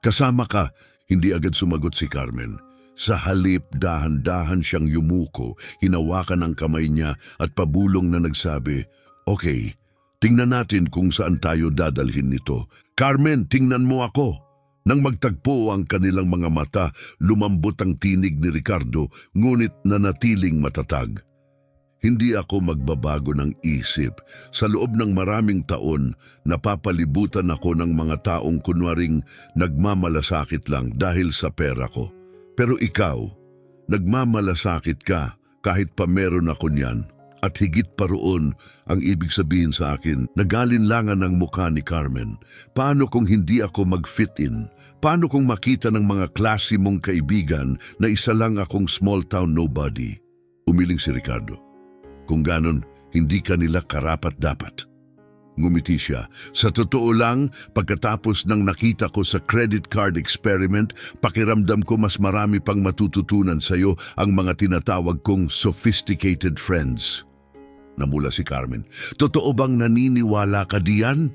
Kasama ka, hindi agad sumagot si Carmen. Sa halip, dahan-dahan siyang yumuko, hinawakan ang kamay niya at pabulong na nagsabi, "Okay, tingnan natin kung saan tayo dadalhin nito. Carmen, tingnan mo ako." Nang magtagpo ang kanilang mga mata, lumambot ang tinig ni Ricardo, ngunit nanatiling matatag. Hindi ako magbabago ng isip. Sa loob ng maraming taon, napapalibutan ako ng mga taong kunwaring nagmamalasakit lang dahil sa pera ko. Pero ikaw, nagmamalasakit ka kahit pa meron ako niyan. At higit pa roon ang ibig sabihin sa akin, nagalinlangan ang mukha ni Carmen. Paano kung hindi ako mag-fit in? Paano kung makita ng mga klase mong kaibigan na isa lang akong small town nobody? Umiling si Ricardo. Kung ganon, hindi ka nila karapat-dapat. Ngumiti siya. Sa totoo lang, pagkatapos ng nakita ko sa credit card experiment, pakiramdam ko mas marami pang matututunan sa'yo ang mga tinatawag kong sophisticated friends. Namula si Carmen. Totoo bang naniniwala ka diyan?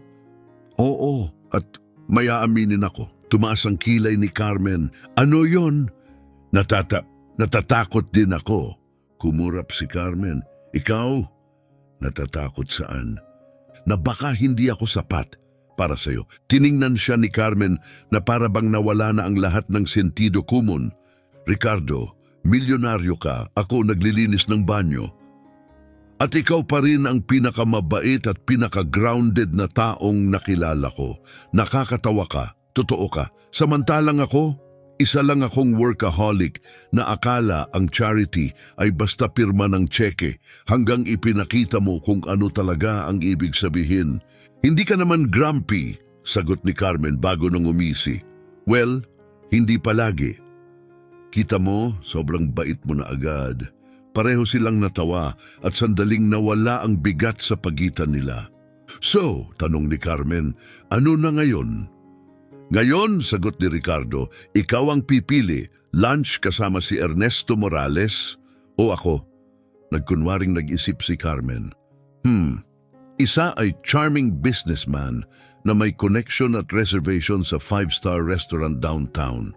Oo, at may aaminin ako. Tumaas ang kilay ni Carmen. Ano yon? Natatakot din ako. Kumurap si Carmen. Ikaw, natatakot saan? Na baka hindi ako sapat para sa'yo. Tiningnan siya ni Carmen na para bang nawala na ang lahat ng sentido kumon. Ricardo, milyonaryo ka, ako naglilinis ng banyo. At ikaw pa rin ang pinakamabait at pinaka-grounded na taong nakilala ko. Nakakatawa ka, totoo ka. Samantalang ako, isa lang akong workaholic na akala ang charity ay basta pirma ng tseke hanggang ipinakita mo kung ano talaga ang ibig sabihin. Hindi ka naman grumpy, sagot ni Carmen bago nang umisi. Well, hindi palagi. Kita mo, sobrang bait mo na agad. Pareho silang natawa at sandaling nawala ang bigat sa pagitan nila. So, tanong ni Carmen, ano na ngayon? Ngayon, sagot ni Ricardo, ikaw ang pipili, lunch kasama si Ernesto Morales o ako? Nagkunwaring nag-isip si Carmen. Isa ay charming businessman na may connection at reservation sa 5-star restaurant downtown.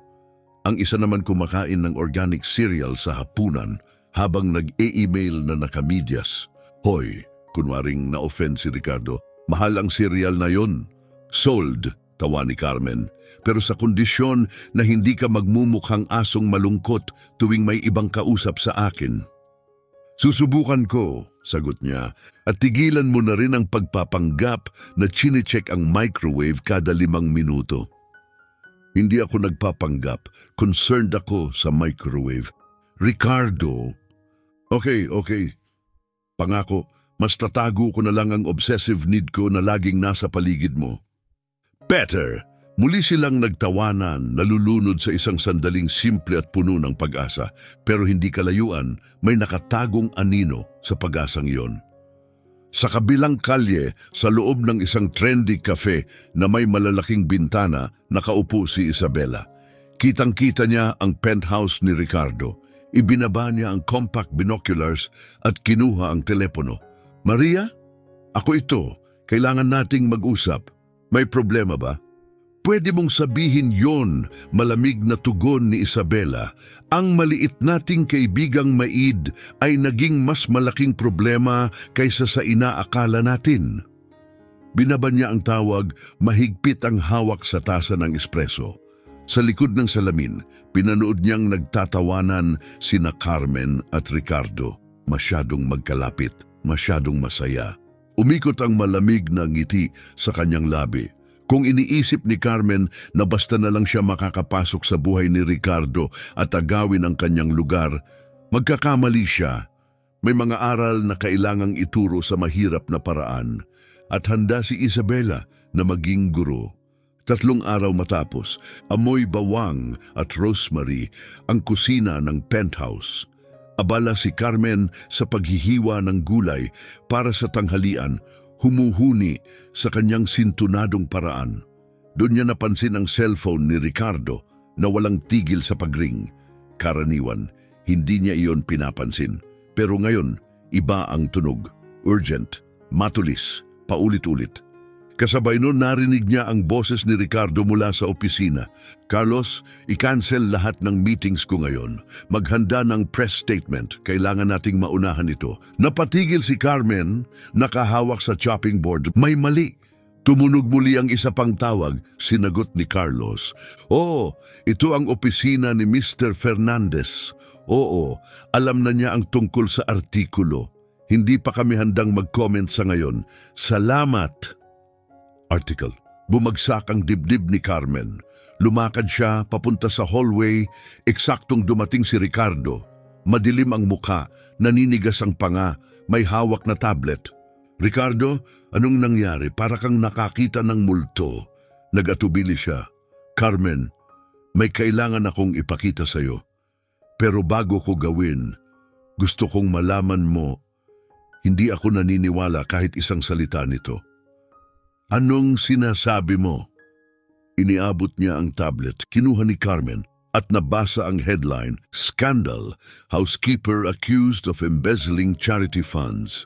Ang isa naman kumakain ng organic cereal sa hapunan habang nag-e-email na nakamidyas. Hoy, kunwaring na-offend si Ricardo, mahal ang cereal na yon. Sold. Tawa ni Carmen, pero sa kondisyon na hindi ka magmumukhang asong malungkot tuwing may ibang kausap sa akin. Susubukan ko, sagot niya, at tigilan mo na rin ang pagpapanggap na chinecheck ang microwave kada 5 minuto. Hindi ako nagpapanggap, concerned ako sa microwave. Ricardo, okay. Pangako, mas tatago ko na lang ang obsessive need ko na laging nasa paligid mo. Better! Muli silang nagtawanan, nalulunod sa isang sandaling simple at puno ng pag-asa. Pero hindi kalayuan, may nakatagong anino sa pag-asang iyon. Sa kabilang kalye, sa loob ng isang trendy cafe na may malalaking bintana, nakaupo si Isabela. Kitang-kita niya ang penthouse ni Ricardo. Ibinaba niya ang compact binoculars at kinuha ang telepono. Maria? Ako ito. Kailangan nating mag-usap. May problema ba? Pwede mong sabihin yon, malamig na tugon ni Isabela. Ang maliit nating kaibigang Maid ay naging mas malaking problema kaysa sa inaakala natin. Binaban niya ang tawag, mahigpit ang hawak sa tasa ng espresso. Sa likod ng salamin, pinanood niyang nagtatawanan sina Carmen at Ricardo. Masyadong magkalapit, masyadong masaya. Umikot ang malamig na ngiti sa kanyang labi. Kung iniisip ni Carmen na basta na lang siya makakapasok sa buhay ni Ricardo at agawin ang kanyang lugar, magkakamali siya. May mga aral na kailangang ituro sa mahirap na paraan at handa si Isabela na maging guro. 3 araw matapos, amoy bawang at rosemary ang kusina ng penthouse. Abala si Carmen sa paghihiwa ng gulay para sa tanghalian, humuhuni sa kanyang sintunadong paraan. Doon niya napansin ang cellphone ni Ricardo na walang tigil sa pagring. Karaniwan, hindi niya iyon pinapansin. Pero ngayon, iba ang tunog. Urgent, matulis, paulit-ulit. Kasabay nun narinig niya ang boses ni Ricardo mula sa opisina. Carlos, i-cancel lahat ng meetings ko ngayon. Maghanda ng press statement. Kailangan nating maunahan ito. Napatigil si Carmen, nakahawak sa chopping board. May mali. Tumunog muli ang isa pang tawag, sinagot ni Carlos. Oo, ito ang opisina ni Mr. Fernandez. Oo, alam na niya ang tungkol sa artikulo. Hindi pa kami handang mag-comment sa ngayon. Salamat! Article. Bumagsak ang dibdib ni Carmen. Lumakad siya papunta sa hallway, eksaktong dumating si Ricardo. Madilim ang muka, naninigas ang panga, may hawak na tablet. Ricardo, anong nangyari? Para kang nakakita ng multo. Nag-atubili siya. Carmen, may kailangan akong ipakita sa'yo. Pero bago ko gawin, gusto kong malaman mo, hindi ako naniniwala kahit isang salita nito. Anong sinasabi mo? Iniabot niya ang tablet, kinuha ni Carmen at nabasa ang headline, Scandal, Housekeeper Accused of Embezzling Charity Funds.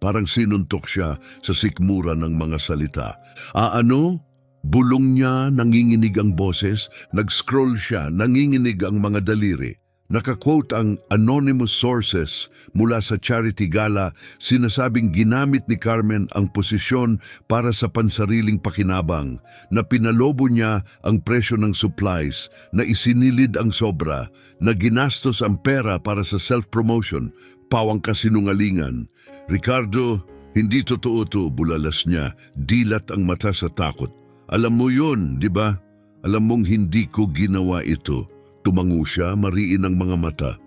Parang sinuntok siya sa sikmura ng mga salita. Ano? Bulong niya, nanginginig ang boses, nag-scroll siya, nanginginig ang mga daliri. Nakaquote ang anonymous sources mula sa charity gala, sinasabing ginamit ni Carmen ang posisyon para sa pansariling pakinabang, na pinalobo niya ang presyo ng supplies, na isinilid ang sobra, na ginastos ang pera para sa self-promotion, pawang kasinungalingan. Ricardo, hindi totoo to, bulalas niya, dilat ang mata sa takot. Alam mo yun, di ba? Alam mong hindi ko ginawa ito. Tumango siya, mariin ang mga mata.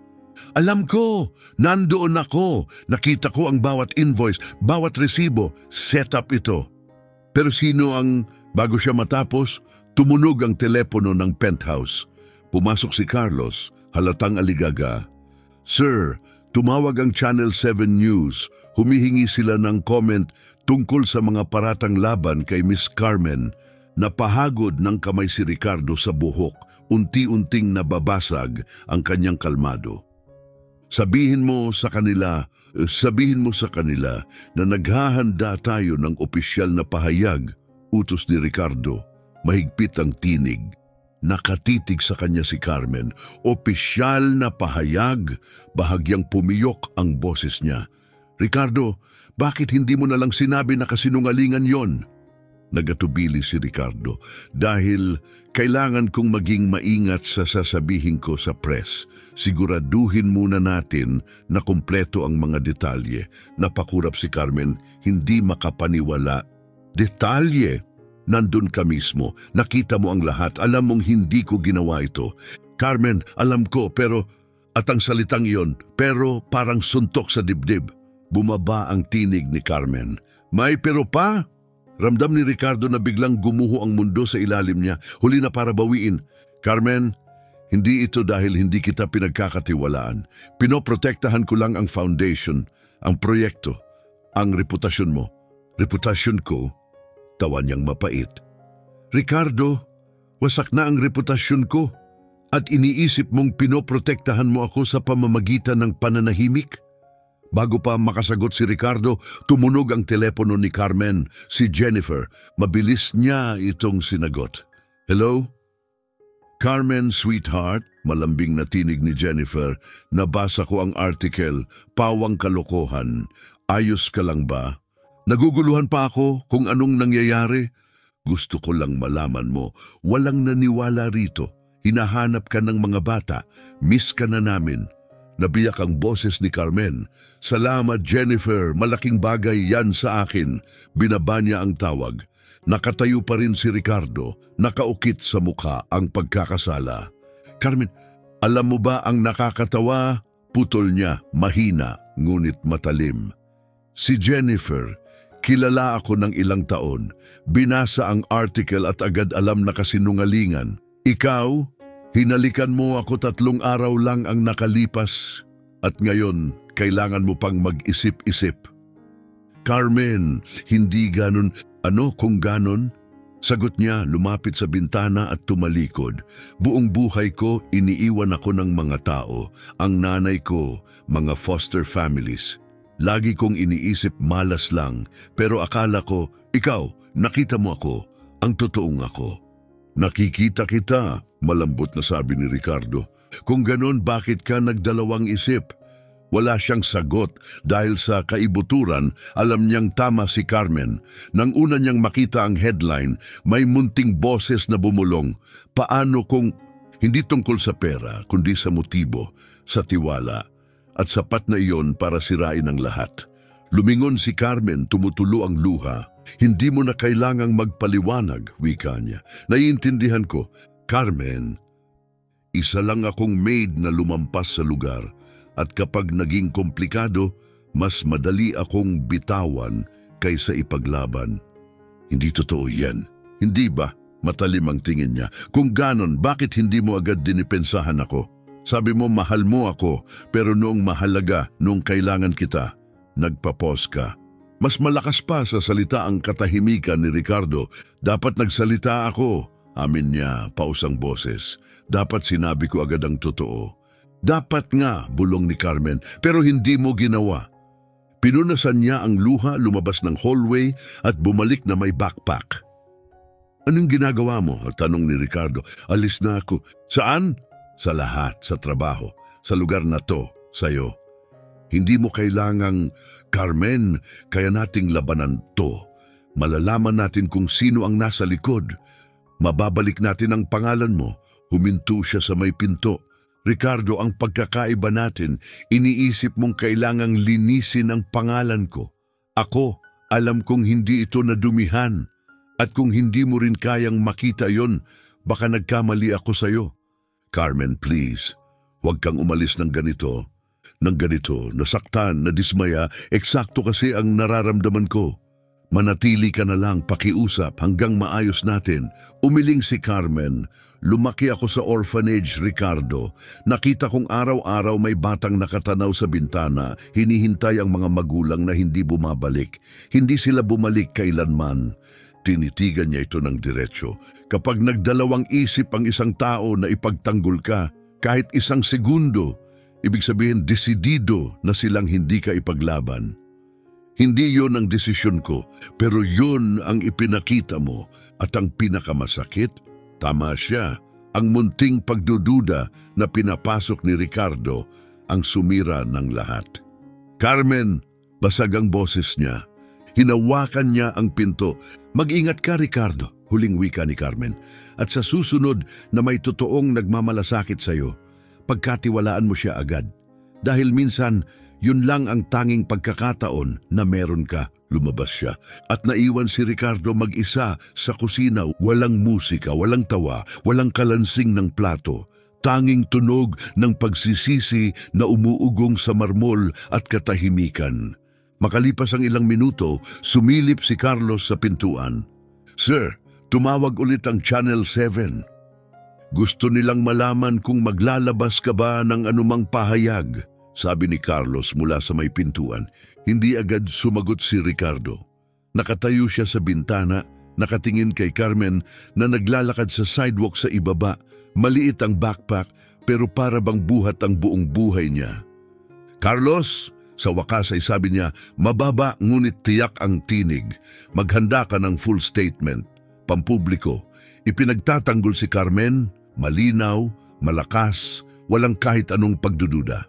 Alam ko, nandoon ako. Nakita ko ang bawat invoice, bawat resibo. Set up ito. Pero sino ang, bago siya matapos, tumunog ang telepono ng penthouse. Pumasok si Carlos, halatang aligaga. Sir, tumawag ang Channel 7 News. Humihingi sila ng comment tungkol sa mga paratang laban kay Miss Carmen. Napahagod ng kamay si Ricardo sa buhok. Unti-unting nababasag ang kanyang kalmado. Sabihin mo sa kanila na naghahanda tayo ng opisyal na pahayag, utos ni Ricardo. Mahigpit ang tinig. Nakatitig sa kanya si Carmen. Opisyal na pahayag, bahagyang pumiyok ang boses niya. Ricardo, bakit hindi mo na lang sinabi na kasinungalingan yon? Nagatubili si Ricardo, dahil kailangan kong maging maingat sa sasabihin ko sa press. Siguraduhin muna natin na kumpleto ang mga detalye. Napakurap si Carmen, hindi makapaniwala. Detalye? Nandun ka mismo, nakita mo ang lahat, alam mong hindi ko ginawa ito. Carmen, alam ko, pero, at ang salitang iyon, pero parang suntok sa dibdib. Bumaba ang tinig ni Carmen. May pero pa? Ramdam ni Ricardo na biglang gumuho ang mundo sa ilalim niya, huli na para bawiin. Carmen, hindi ito dahil hindi kita pinagkakatiwalaan. Pinoprotektahan ko lang ang foundation, ang proyekto, ang reputasyon mo. Reputasyon ko, tawa niyang mapait. Ricardo, wasak na ang reputasyon ko at iniisip mong pinoprotektahan mo ako sa pamamagitan ng pananahimik? Bago pa makasagot si Ricardo, tumunog ang telepono ni Carmen, si Jennifer. Mabilis niya itong sinagot. Hello? Carmen, sweetheart, malambing na tinig ni Jennifer. Nabasa ko ang article, pawang kalokohan. Ayos ka lang ba? Naguguluhan pa ako kung anong nangyayari. Gusto ko lang malaman mo, walang naniwala rito. Hinahanap ka ng mga bata. Miss ka na namin. Nabiyak ang boses ni Carmen. Salamat Jennifer, malaking bagay yan sa akin. Binaba niya ang tawag. Nakatayo pa rin si Ricardo, nakaukit sa mukha ang pagkakasala. Carmen, alam mo ba ang nakakatawa? Putol niya, mahina, ngunit matalim. Si Jennifer, kilala ako ng ilang taon. Binasa ang article at agad alam na kasinungalingan. Ikaw, hinalikan mo ako 3 araw lang ang nakalipas at ngayon kailangan mo pang mag-isip-isip. Carmen, hindi ganon. Ano kung ganon? Sagot niya, lumapit sa bintana at tumalikod. Buong buhay ko, iniiwan ako ng mga tao. Ang nanay ko, mga foster families. Lagi kong iniisip malas lang, pero akala ko, ikaw, nakita mo ako, ang totoong ako. Nakikita kita, malambot na sabi ni Ricardo. Kung ganon, bakit ka nagdalawang isip? Wala siyang sagot dahil sa kaibuturan, alam niyang tama si Carmen. Nang una niyang makita ang headline, may munting boses na bumulong. Paano kung hindi tungkol sa pera, kundi sa motibo, sa tiwala, at sapat na iyon para sirain ang lahat. Lumingon si Carmen, tumutulo ang luha. Hindi mo na kailangang magpaliwanag, wika niya. Naiintindihan ko, Carmen, isa lang akong maid na lumampas sa lugar. At kapag naging komplikado, mas madali akong bitawan kaysa ipaglaban. Hindi totoo yan. Hindi ba? Matalim ang tingin niya. Kung ganon, bakit hindi mo agad dinipensahan ako? Sabi mo mahal mo ako, pero noong mahalaga, noong kailangan kita, nagpapos ka. Mas malakas pa sa salita ang katahimikan ni Ricardo. Dapat nagsalita ako. Amin niya, pausang boses. Dapat sinabi ko agad ang totoo. Dapat nga, bulong ni Carmen, pero hindi mo ginawa. Pinunasan niya ang luha, lumabas ng hallway at bumalik na may backpack. Anong ginagawa mo? Tanong ni Ricardo. Alis na ako. Saan? Sa lahat, sa trabaho, sa lugar na to, sa'yo. Hindi mo kailangang, Carmen, kaya nating labanan to. Malalaman natin kung sino ang nasa likod. Mababalik natin ang pangalan mo. Huminto siya sa may pinto. Ricardo, ang pagkakaiba natin, iniisip mong kailangang linisin ang pangalan ko. Ako, alam kong hindi ito nadumihan. At kung hindi mo rin kayang makita yon, baka nagkamali ako sa'yo. Carmen, please, huwag kang umalis ng ganito. Nasaktan, nadismaya, eksakto kasi ang nararamdaman ko. Manatili ka na lang, pakiusap hanggang maayos natin. Umiling si Carmen. Lumaki ako sa orphanage, Ricardo. Nakita kong araw-araw may batang nakatanaw sa bintana, hinihintay ang mga magulang na hindi bumabalik. Hindi sila bumalik kailanman. Tinitigan niya ito ng diretsyo. Kapag nagdalawang isip ang isang tao na ipagtanggol ka, kahit isang segundo, ibig sabihin desidido na silang hindi ka ipaglaban. Hindi yon ang desisyon ko, pero yon ang ipinakita mo at ang pinakamasakit, tama siya, ang munting pagdududa na pinapasok ni Ricardo ang sumira ng lahat. Carmen, basag ang boses niya. Hinawakan niya ang pinto. Mag-ingat ka, Ricardo, huling wika ni Carmen. At sa susunod na may totoong nagmamalasakit sa'yo, pagkatiwalaan mo siya agad. Dahil minsan, yun lang ang tanging pagkakataon na meron ka. Lumabas siya at naiwan si Ricardo mag-isa sa kusina. Walang musika, walang tawa, walang kalansing ng plato. Tanging tunog ng pagsisisi na umuugong sa marmol at katahimikan. Makalipas ang ilang minuto, sumilip si Carlos sa pintuan. Sir, tumawag ulit ang Channel 7. Gusto nilang malaman kung maglalabas ka ba ng anumang pahayag. Sabi ni Carlos mula sa may pintuan. Hindi agad sumagot si Ricardo. Nakatayo siya sa bintana, nakatingin kay Carmen na naglalakad sa sidewalk sa ibaba. Maliit ang backpack pero para bang buhat ang buong buhay niya. Carlos, sa wakas ay sabi niya, mababa ngunit tiyak ang tinig. Maghanda ka ng full statement. Pampubliko. Ipinagtatanggol si Carmen, malinaw, malakas, walang kahit anong pagdududa.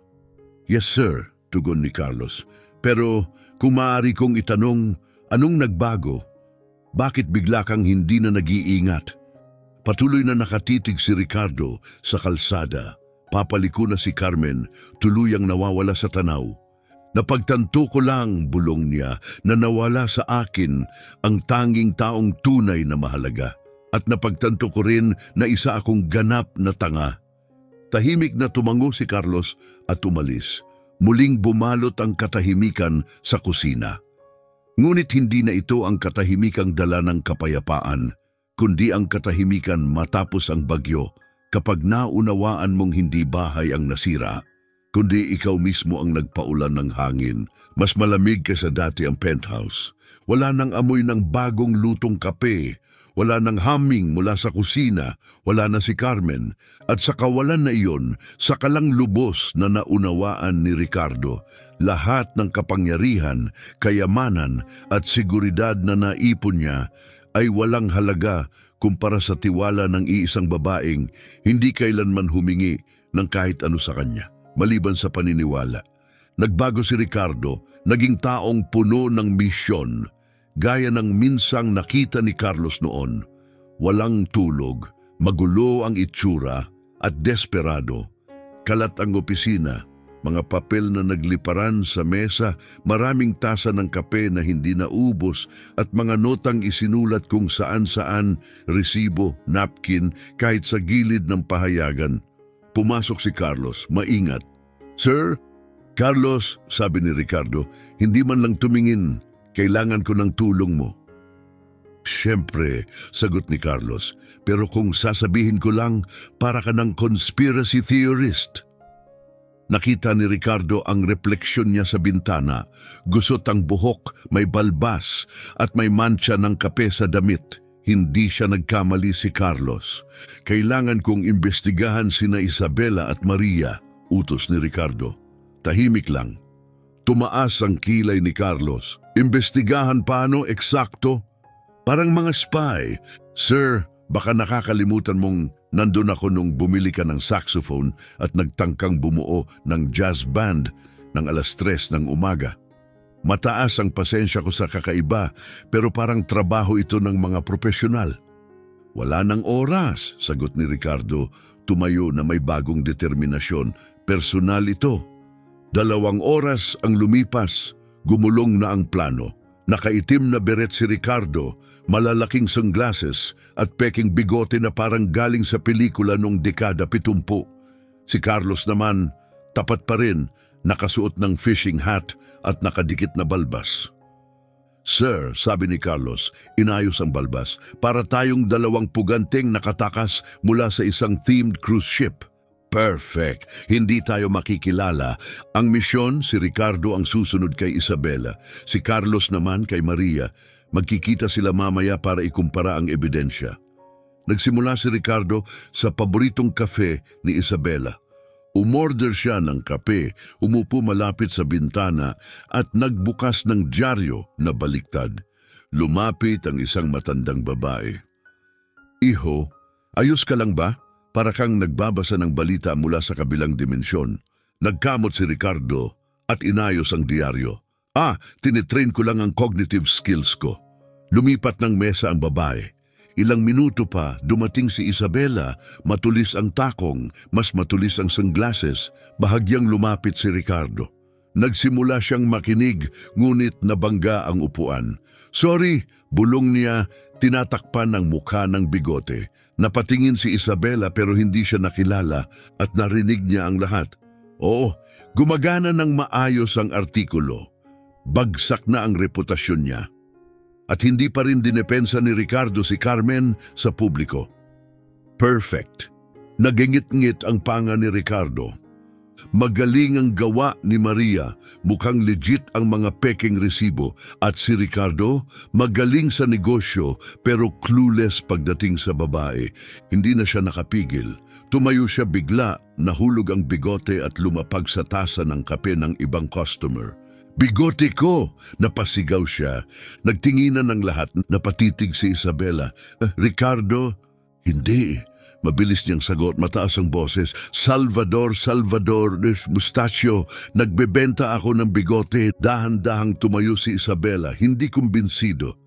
Yes sir, tugon ni Carlos. Pero kung maaari kong itanong, anong nagbago? Bakit bigla kang hindi na nag-iingat? Patuloy na nakatitig si Ricardo sa kalsada. Papaliko na si Carmen, tuluyang nawawala sa tanaw. Napagtanto ko lang, bulong niya, na nawala sa akin ang tanging taong tunay na mahalaga. At napagtanto ko rin na isa akong ganap na tanga. Tahimik na tumango si Carlos at umalis. Muling bumalot ang katahimikan sa kusina. Ngunit hindi na ito ang katahimikang dala ng kapayapaan, kundi ang katahimikan matapos ang bagyo, kapag naunawaan mong hindi bahay ang nasira, kundi ikaw mismo ang nagpaulan ng hangin. Mas malamig kaysa dati ang penthouse. Wala nang amoy ng bagong lutong kape. Wala nang humming mula sa kusina. Wala na si Carmen. At sa kawalan na iyon, sa kalang lubos na naunawaan ni Ricardo, lahat ng kapangyarihan, kayamanan at seguridad na naipon niya ay walang halaga kumpara sa tiwala ng iisang babaeng hindi kailanman humingi ng kahit ano sa kanya, maliban sa paniniwala. Nagbago si Ricardo, naging taong puno ng misyon, gaya ng minsang nakita ni Carlos noon. Walang tulog, magulo ang itsura at desperado. Kalat ang opisina, mga papel na nagliparan sa mesa, maraming tasa ng kape na hindi naubos at mga notang isinulat kung saan-saan, resibo, napkin, kahit sa gilid ng pahayagan. Pumasok si Carlos, maingat. "Sir?" "Carlos," sabi ni Ricardo, "hindi man lang tumingin. Kailangan ko ng tulong mo." "Siyempre," sagot ni Carlos, "pero kung sasabihin ko lang, para ka ng conspiracy theorist." Nakita ni Ricardo ang refleksyon niya sa bintana. Gusot ang buhok, may balbas, at may mancha ng kape sa damit. Hindi siya nagkamali si Carlos. "Kailangan kong imbestigahan sina Isabela at Maria," utos ni Ricardo. Tahimik lang. Tumaas ang kilay ni Carlos. "Imbestigahan paano eksakto?" "Parang mga spy." "Sir, baka nakakalimutan mong nandun ako nung bumili ka ng saxophone at nagtangkang bumuo ng jazz band ng 3:00 ng umaga. Mataas ang pasensya ko sa kakaiba, pero parang trabaho ito ng mga profesional." "Wala nang oras," sagot ni Ricardo, tumayo na may bagong determinasyon. "Personal ito." 2 oras ang lumipas, gumulong na ang plano. Nakaitim na beret si Ricardo, malalaking sunglasses at peking bigote na parang galing sa pelikula noong dekada 70. Si Carlos naman, tapat pa rin, nakasuot ng fishing hat at nakadikit na balbas. "Sir," sabi ni Carlos, inayos ang balbas, "para tayong 2 puganteng nakatakas mula sa isang themed cruise ship." "Perfect. Hindi tayo makikilala. Ang misyon, si Ricardo ang susunod kay Isabela. Si Carlos naman kay Maria. Magkikita sila mamaya para ikumpara ang ebidensya." Nagsimula si Ricardo sa paboritong kafe ni Isabela. Umorder siya ng kape, umupo malapit sa bintana at nagbukas ng dyaryo na baliktad. Lumapit ang isang matandang babae. "Iho, ayos ka lang ba? Para kang nagbabasa ng balita mula sa kabilang dimensyon." Nagkamot si Ricardo at inayos ang diaryo. Tinitrain ko lang ang cognitive skills ko." Lumipat ng mesa ang babae. Ilang minuto pa, dumating si Isabela. Matulis ang takong, mas matulis ang sunglasses. Bahagyang lumapit si Ricardo. Nagsimula siyang makinig, ngunit nabangga ang upuan. "Sorry," bulong niya, tinatakpan ng mukha ng bigote. Napatingin si Isabela pero hindi siya nakilala at narinig niya ang lahat. Oo, gumagana ng maayos ang artikulo. Bagsak na ang reputasyon niya. At hindi pa rin dinepensa ni Ricardo si Carmen sa publiko. Perfect. Nagingit-ngit ang panga ni Ricardo. Magaling ang gawa ni Maria, mukhang legit ang mga peking resibo, at si Ricardo magaling sa negosyo pero clueless pagdating sa babae. Hindi na siya nakapigil. Tumayo siya bigla, nahulog ang bigote at lumapag sa tasa ng kape ng ibang customer. "Bigote ko!" Napasigaw siya. Nagtinginan ng lahat, napatitig si Isabela. "Ricardo?" "Hindi." Mabilis niyang sagot, mataas ang boses. Salvador Mustachio, nagbebenta ako ng bigote." Dahan-dahang tumayo si Isabela, hindi kumbinsido.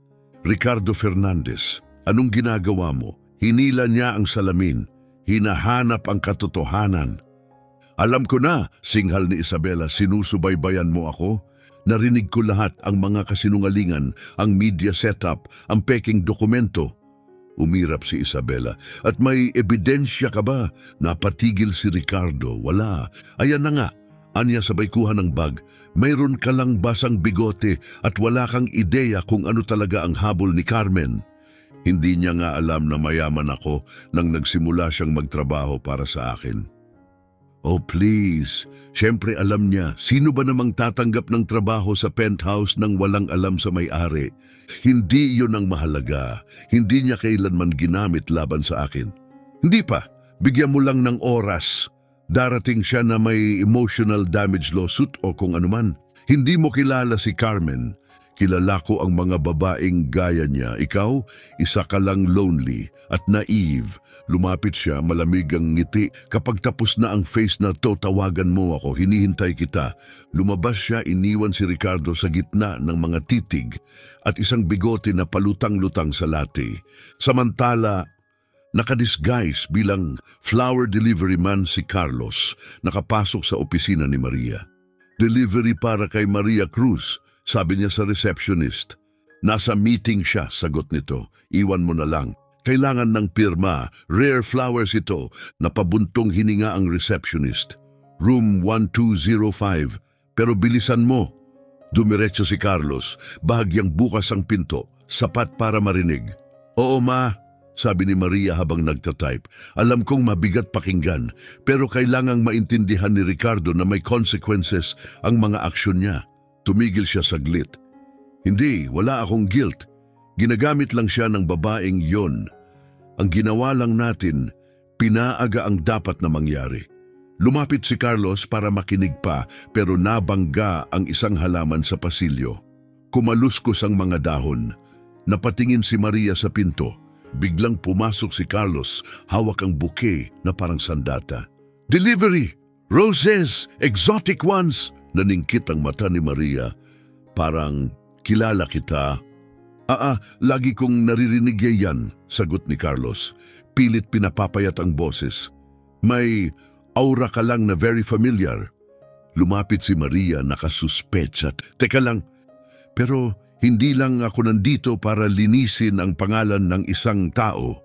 "Ricardo Fernandez, anong ginagawa mo?" Hinila niya ang salamin. Hinahanap ang katotohanan. "Alam ko na," singhal ni Isabela, "sinusubaybayan mo ako." Narinig ko lahat, ang mga kasinungalingan, ang media setup, ang peking dokumento. Umirap si Isabela. "At may ebidensya ka ba?" Napatigil si Ricardo. "Wala." "Ayan na nga." Anya sabay kuha ng bag, mayroon ka lang basang bigote at wala kang ideya kung ano talaga ang habol ni Carmen. Hindi niya nga alam na mayaman ako nang nagsimula siyang magtrabaho para sa akin. Oh please, syempre alam niya, sino ba namang tatanggap ng trabaho sa penthouse nang walang alam sa may-ari? Hindi yun ang mahalaga, hindi niya kailanman ginamit laban sa akin. Hindi pa, bigyan mo lang ng oras. Darating siya na may emotional damage lawsuit o kung anuman. Hindi mo kilala si Carmen. Kilala ko ang mga babaeng gaya niya. Ikaw, isa ka lang lonely at naive. Lumapit siya, malamig ang ngiti. Kapag tapos na ang face na to, tawagan mo ako, hinihintay kita. Lumabas siya, iniwan si Ricardo sa gitna ng mga titig at isang bigote na palutang-lutang sa lati. Samantala, nakadisguise bilang flower delivery man si Carlos, nakapasok sa opisina ni Maria. Delivery para kay Maria Cruz, sabi niya sa receptionist. Nasa meeting siya, sagot nito. Iwan mo na lang. Kailangan ng pirma, rare flowers ito, napabuntong hininga ang receptionist. Room 1205, pero bilisan mo. Dumiretso si Carlos, bahagyang bukas ang pinto, sapat para marinig. Oo ma, sabi ni Maria habang nagtatype. Alam kong mabigat pakinggan, pero kailangang maintindihan ni Ricardo na may consequences ang mga aksyon niya. Tumigil siya saglit. Hindi, wala akong guilt. Ginagamit lang siya ng babaeng yon. Ang ginawa lang natin, pinaaga ang dapat na mangyari. Lumapit si Carlos para makinig pa, pero nabangga ang isang halaman sa pasilyo. Kumaluskos ang mga dahon. Napatingin si Maria sa pinto. Biglang pumasok si Carlos, hawak ang bouquet na parang sandata. Delivery! Roses! Exotic ones! Naningkit ang mata ni Maria. Parang, kilala kita. Lagi kong naririnig yan, sagot ni Carlos. Pilit pinapapayat ang boses. May aura ka lang na very familiar. Lumapit si Maria, nakasuspetsat. Teka lang, pero hindi lang ako nandito para linisin ang pangalan ng isang tao.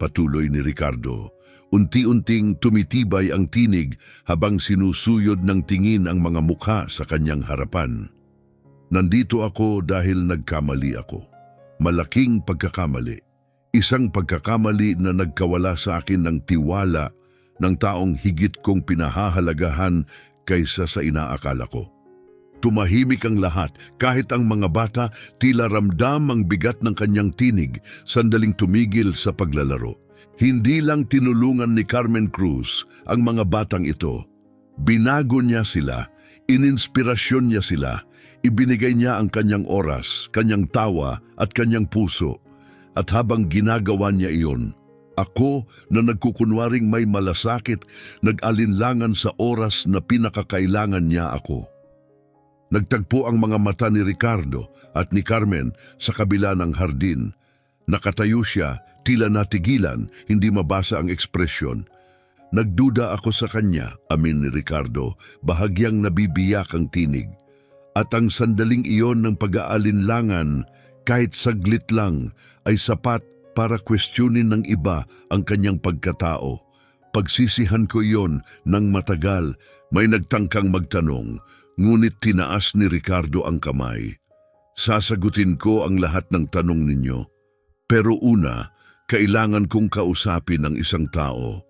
Patuloy ni Ricardo. Unti-unting tumitibay ang tinig habang sinusuyod ng tingin ang mga mukha sa kanyang harapan. Nandito ako dahil nagkamali ako. Malaking pagkakamali. Isang pagkakamali na nagkawala sa akin ng tiwala ng taong higit kong pinahahalagahan kaysa sa inaakala ko. Tumahimik ang lahat, kahit ang mga bata tila ramdam ang bigat ng kanyang tinig, sandaling tumigil sa paglalaro. Hindi lang tinulungan ni Carmen Cruz ang mga batang ito. Binago niya sila, ininspirasyon niya sila, ibinigay niya ang kanyang oras, kanyang tawa at kanyang puso. At habang ginagawa niya iyon, ako na nagkukunwaring may malasakit, nag-alinlangan sa oras na pinakakailangan niya ako. Nagtagpo ang mga mata ni Ricardo at ni Carmen sa kabila ng hardin. Nakatayo siya, tila natigilan, hindi mabasa ang ekspresyon. Nagduda ako sa kanya, amin ni Ricardo, bahagyang nabibiyak ang tinig. At ang sandaling iyon ng pag-aalinlangan, kahit saglit lang, ay sapat para questionin ng iba ang kanyang pagkatao. Pagsisihan ko iyon ng matagal, may nagtangkang magtanong, ngunit tinaas ni Ricardo ang kamay. Sasagutin ko ang lahat ng tanong ninyo. Pero una, kailangan kong kausapin ang isang tao.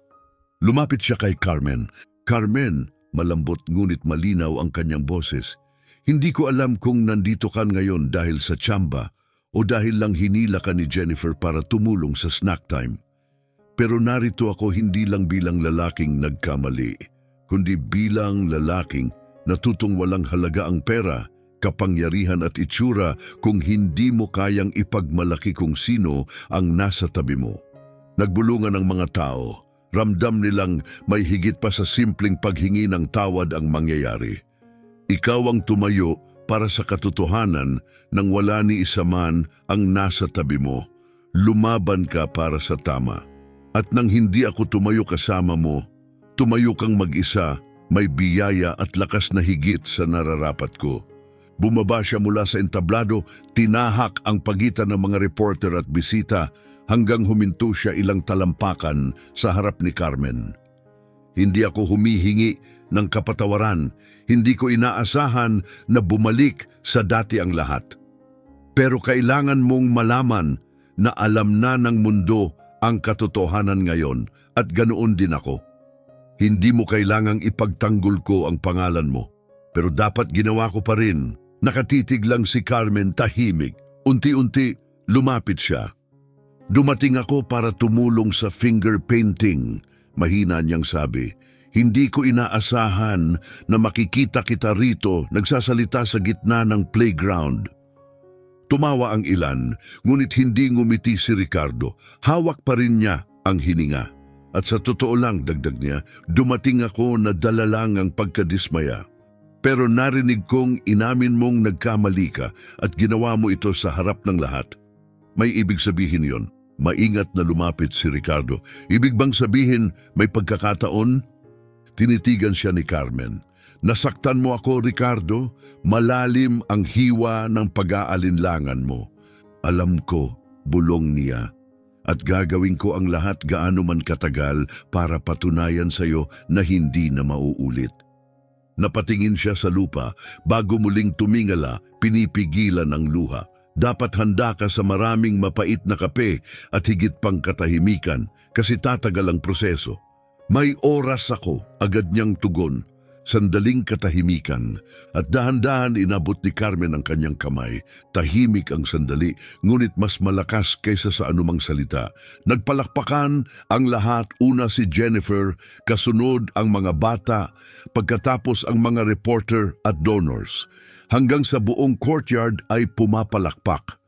Lumapit siya kay Carmen. Carmen, malambot ngunit malinaw ang kanyang boses. Hindi ko alam kung nandito ka ngayon dahil sa tsamba o dahil lang hinila ka ni Jennifer para tumulong sa snack time. Pero narito ako hindi lang bilang lalaking nagkamali, kundi bilang lalaking natutong walang halaga ang pera, kapangyarihan at itsura kung hindi mo kayang ipagmalaki kung sino ang nasa tabi mo. Nagbulungan ang mga tao, ramdam nilang may higit pa sa simpleng paghingi ng tawad ang mangyayari. Ikaw ang tumayo para sa katotohanan nang wala ni isa man ang nasa tabi mo. Lumaban ka para sa tama. At nang hindi ako tumayo kasama mo, tumayo kang mag-isa, may biyaya at lakas na higit sa nararapat ko. Bumaba siya mula sa entablado, tinahak ang pagitan ng mga reporter at bisita hanggang huminto siya ilang talampakan sa harap ni Carmen. Hindi ako humihingi ng kapatawaran. Hindi ko inaasahan na bumalik sa dati ang lahat. Pero kailangan mong malaman na alam na ng mundo ang katotohanan ngayon at ganoon din ako. Hindi mo kailangang ipagtanggol ko ang pangalan mo. Pero dapat ginawa ko pa rin. Nakatitig lang si Carmen, tahimik. Unti-unti, lumapit siya. Dumating ako para tumulong sa finger painting. Mahina niyang sabi. Hindi ko inaasahan na makikita kita rito nagsasalita sa gitna ng playground. Tumawa ang ilan, ngunit hindi ngumiti si Ricardo. Hawak pa rin niya ang hininga. At sa totoo lang, dagdag niya, dumating ako na dala lang ang pagkadismaya. Pero narinig kong inamin mong nagkamali ka at ginawa mo ito sa harap ng lahat. May ibig sabihin yon. Maingat na lumapit si Ricardo. Ibig bang sabihin may pagkakataon? Tinitigan siya ni Carmen. Nasaktan mo ako, Ricardo. Malalim ang hiwa ng pag-aalinlangan mo. Alam ko, bulong niya. At gagawin ko ang lahat gaano man katagal para patunayan sa'yo na hindi na mauulit. Napatingin siya sa lupa, bago muling tumingala, pinipigilan ang luha. Dapat handa ka sa maraming mapait na kape at higit pang katahimikan kasi tatagal ang proseso. May oras ako, agad niyang tugon. Sandaling katahimikan at dahan-dahan inabot ni Carmen ang kanyang kamay. Tahimik ang sandali, ngunit mas malakas kaysa sa anumang salita. Nagpalakpakan ang lahat, una si Jennifer, kasunod ang mga bata, pagkatapos ang mga reporter at donors. Hanggang sa buong courtyard ay pumapalakpak.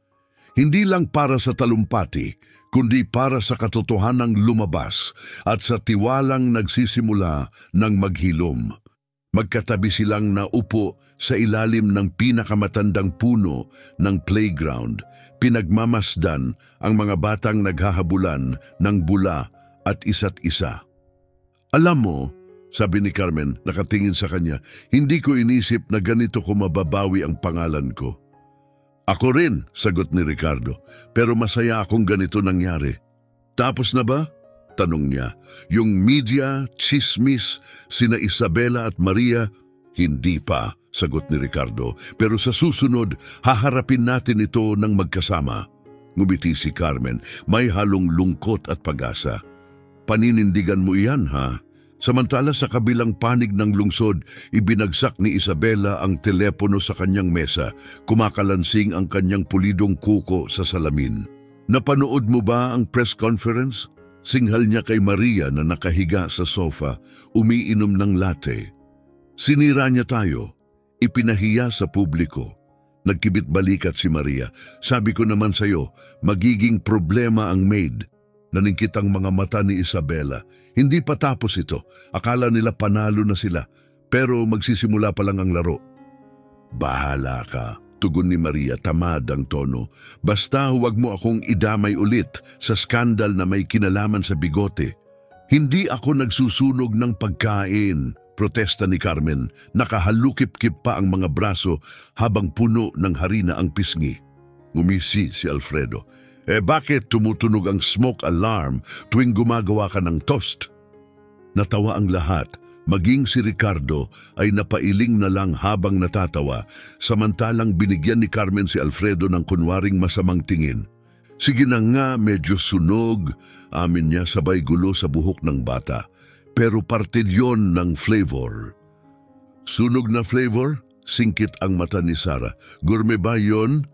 Hindi lang para sa talumpati, kundi para sa katotohanang lumabas at sa tiwalang nagsisimula ng maghilom. Magkatabi silang naupo sa ilalim ng pinakamatandang puno ng playground. Pinagmamasdan ang mga batang naghahabulan ng bula at isa't isa. Alam mo, sabi ni Carmen, nakatingin sa kanya, hindi ko inisip na ganito ko mababawi ang pangalan ko. Ako rin, sagot ni Ricardo, pero masaya akong ganito nangyari. Tapos na ba? Tanong niya. Yung media, chismis, sina Isabela at Maria, hindi pa, sagot ni Ricardo. Pero sa susunod, haharapin natin ito ng magkasama. Ngumiti si Carmen, may halong lungkot at pag-asa. Paninindigan mo iyan, ha? Samantala sa kabilang panig ng lungsod, ibinagsak ni Isabela ang telepono sa kanyang mesa, kumakalansing ang kanyang pulidong kuko sa salamin. Napanood mo ba ang press conference? Singhal niya kay Maria na nakahiga sa sofa, umiinom ng latte. Sinira niya tayo, ipinahiya sa publiko. Nagkibit balikat si Maria. Sabi ko naman sa'yo, magiging problema ang maid. Naningkit ang mga mata ni Isabela. Hindi pa tapos ito. Akala nila panalo na sila, pero magsisimula pa lang ang laro. Bahala ka, tugon ni Maria, tamad ang tono. Basta huwag mo akong idamay ulit sa skandal na may kinalaman sa bigote. Hindi ako nagsusunog ng pagkain, protesta ni Carmen. Nakahalukip-kip pa ang mga braso habang puno ng harina ang pisngi. Ngumisi si Alfredo. Bakit tumutunog ang smoke alarm tuwing gumagawa ka ng toast? Natawa ang lahat. Maging si Ricardo ay napailing na lang habang natatawa, samantalang binigyan ni Carmen si Alfredo ng kunwaring masamang tingin. Sige na nga, medyo sunog, amin niya sabay gulo sa buhok ng bata. Pero parte yon ng flavor. Sunog na flavor? Singkit ang mata ni Sarah. Gourmet ba yon?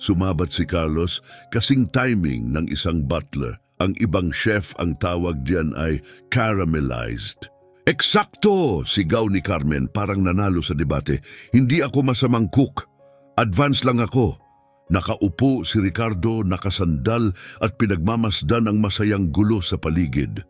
Sumabat si Carlos, kasing timing ng isang butler. Ang ibang chef ang tawag diyan ay caramelized. Eksakto! Sigaw ni Carmen, parang nanalo sa debate. Hindi ako masamang cook. Advance lang ako. Nakaupo si Ricardo, nakasandal at pinagmamasdan ang masayang gulo sa paligid.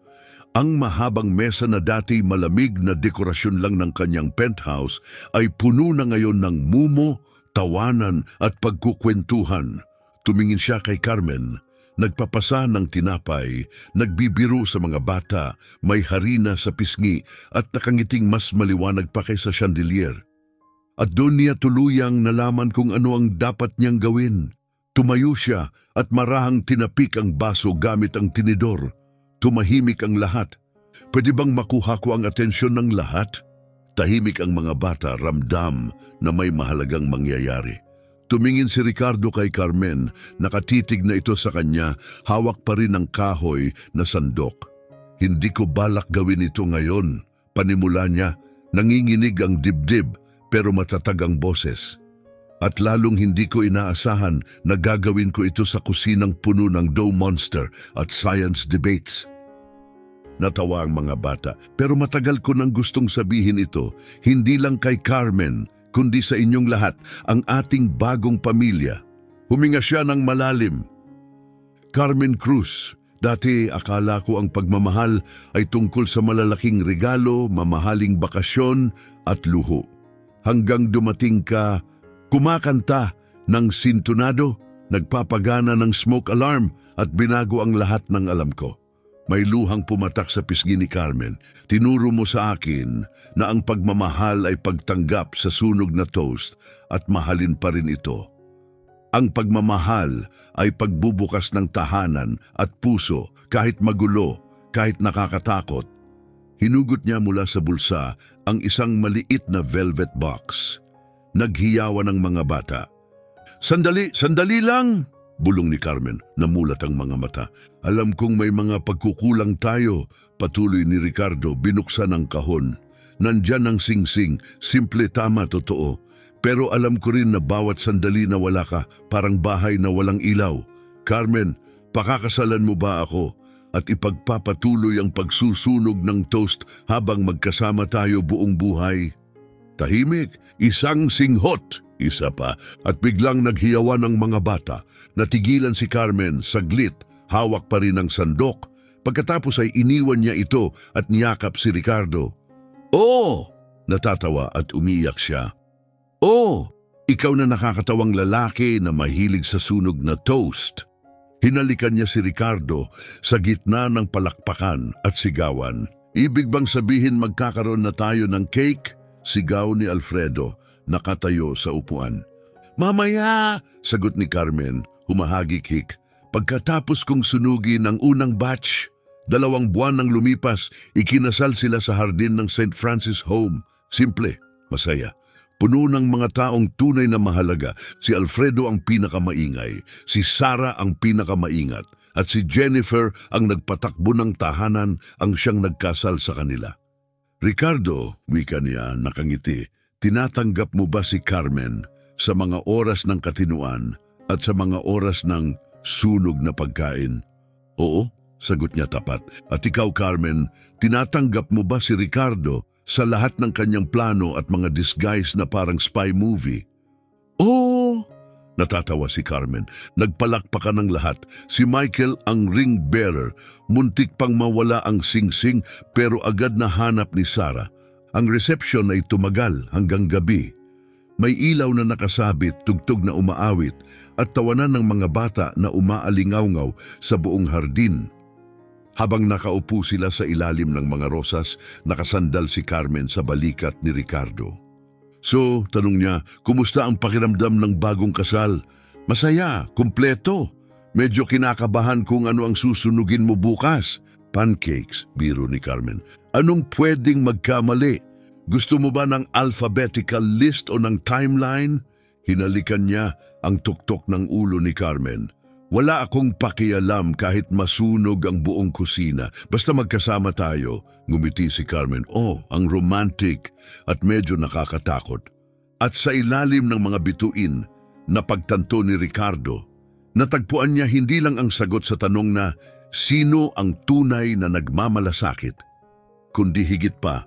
Ang mahabang mesa na dati malamig na dekorasyon lang ng kanyang penthouse ay puno na ngayon ng mumo, tawanan at pagkukwentuhan. Tumingin siya kay Carmen. Nagpapasa ng tinapay, nagbibiro sa mga bata, may harina sa pisngi at nakangiting mas maliwanag pa kaysa chandelier. At doon niya tuluyang nalaman kung ano ang dapat niyang gawin. Tumayo siya at marahang tinapik ang baso gamit ang tinidor. Tumahimik ang lahat. Pwede bang makuha ko ang atensyon ng lahat? Tahimik ang mga bata, ramdam na may mahalagang mangyayari. Tumingin si Ricardo kay Carmen, nakatitig na ito sa kanya, hawak pa rin ang kahoy na sandok. Hindi ko balak gawin ito ngayon, panimula niya. Nanginginig ang dibdib pero matatag ang boses. At lalong hindi ko inaasahan na gagawin ko ito sa kusinang puno ng dough monster at science debates. Natawa ang mga bata, pero matagal ko nang gustong sabihin ito, hindi lang kay Carmen, kundi sa inyong lahat, ang ating bagong pamilya. Huminga siya ng malalim. Carmen Cruz, dati akala ko ang pagmamahal ay tungkol sa malalaking regalo, mamahaling bakasyon at luho. Hanggang dumating ka, kumakanta ng sintunado, nagpapagana ng smoke alarm at binago ang lahat ng alam ko. May luhang pumatak sa pisngi ni Carmen. Tinuro mo sa akin na ang pagmamahal ay pagtanggap sa sunog na toast at mahalin pa rin ito. Ang pagmamahal ay pagbubukas ng tahanan at puso kahit magulo, kahit nakakatakot. Hinugot niya mula sa bulsa ang isang maliit na velvet box. Naghiyawan ang mga bata. Sandali lang! Bulong ni Carmen, namulat ang mga mata. Alam kong may mga pagkukulang tayo, patuloy ni Ricardo, binuksan ang kahon. Nandyan ang singsing, simple, tama, totoo. Pero alam ko rin na bawat sandali na wala ka, parang bahay na walang ilaw. Carmen, pakakasalan mo ba ako? At ipagpapatuloy ang pagsusunog ng toast habang magkasama tayo buong buhay? Tahimik, isang singhot, isa pa, at biglang naghiyawan ang mga bata. Natigilan si Carmen, saglit, hawak pa rin ang sandok. Pagkatapos ay iniwan niya ito at niyakap si Ricardo. "Oh!" Natatawa at umiyak siya. "Oh! Ikaw na nakakatawang lalaki na mahilig sa sunog na toast." Hinalikan niya si Ricardo sa gitna ng palakpakan at sigawan. "Ibig bang sabihin magkakaroon na tayo ng cake?" Sigaw ni Alfredo, nakatayo sa upuan. "Mamaya!" Sagot ni Carmen, humahagik-hik. Pagkatapos kong sunugin ang unang batch, 2 buwan nang lumipas, ikinasal sila sa hardin ng St. Francis Home. Simple, masaya. Puno ng mga taong tunay na mahalaga. Si Alfredo ang pinakamaingay, si Sarah ang pinakamaingat, at si Jennifer ang nagpatakbo ng tahanan ang siyang nagkasal sa kanila. "Ricardo," wika niya nakangiti, "tinatanggap mo ba si Carmen sa mga oras ng katinuan at sa mga oras ng sunog na pagkain?" "Oo," sagot niya tapat. "At ikaw, Carmen, tinatanggap mo ba si Ricardo sa lahat ng kanyang plano at mga disguise na parang spy movie?" "Oo!" Natatawa si Carmen. Nagpalakpakan ng lahat. Si Michael ang ring bearer. Muntik pang mawala ang singsing pero agad na hanap ni Sarah. Ang reception ay tumagal hanggang gabi. May ilaw na nakasabit, tugtog na umaawit, at tawanan ng mga bata na umaalingawngaw sa buong hardin. Habang nakaupo sila sa ilalim ng mga rosas, nakasandal si Carmen sa balikat ni Ricardo. "So," tanong niya, "kumusta ang pakiramdam ng bagong kasal?" "Masaya, kumpleto. Medyo kinakabahan kung ano ang susunugin mo bukas." "Pancakes," biro ni Carmen. "Anong pwedeng magkamali? Gusto mo ba ng alphabetical list o ng timeline?" Hinalikan niya ang tuktok ng ulo ni Carmen. "Wala akong pakialam kahit masunog ang buong kusina. Basta magkasama tayo." Ngumiti si Carmen. "Oh, ang romantic at medyo nakakatakot." At sa ilalim ng mga bituin na pagtanto ni Ricardo, natagpuan niya hindi lang ang sagot sa tanong na sino ang tunay na nagmamalasakit, kundi higit pa,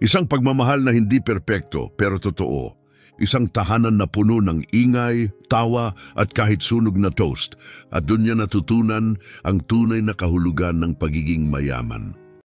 isang pagmamahal na hindi perpekto pero totoo. Isang tahanan na puno ng ingay, tawa at kahit sunog na toast. At doon niya natutunan ang tunay na kahulugan ng pagiging mayaman.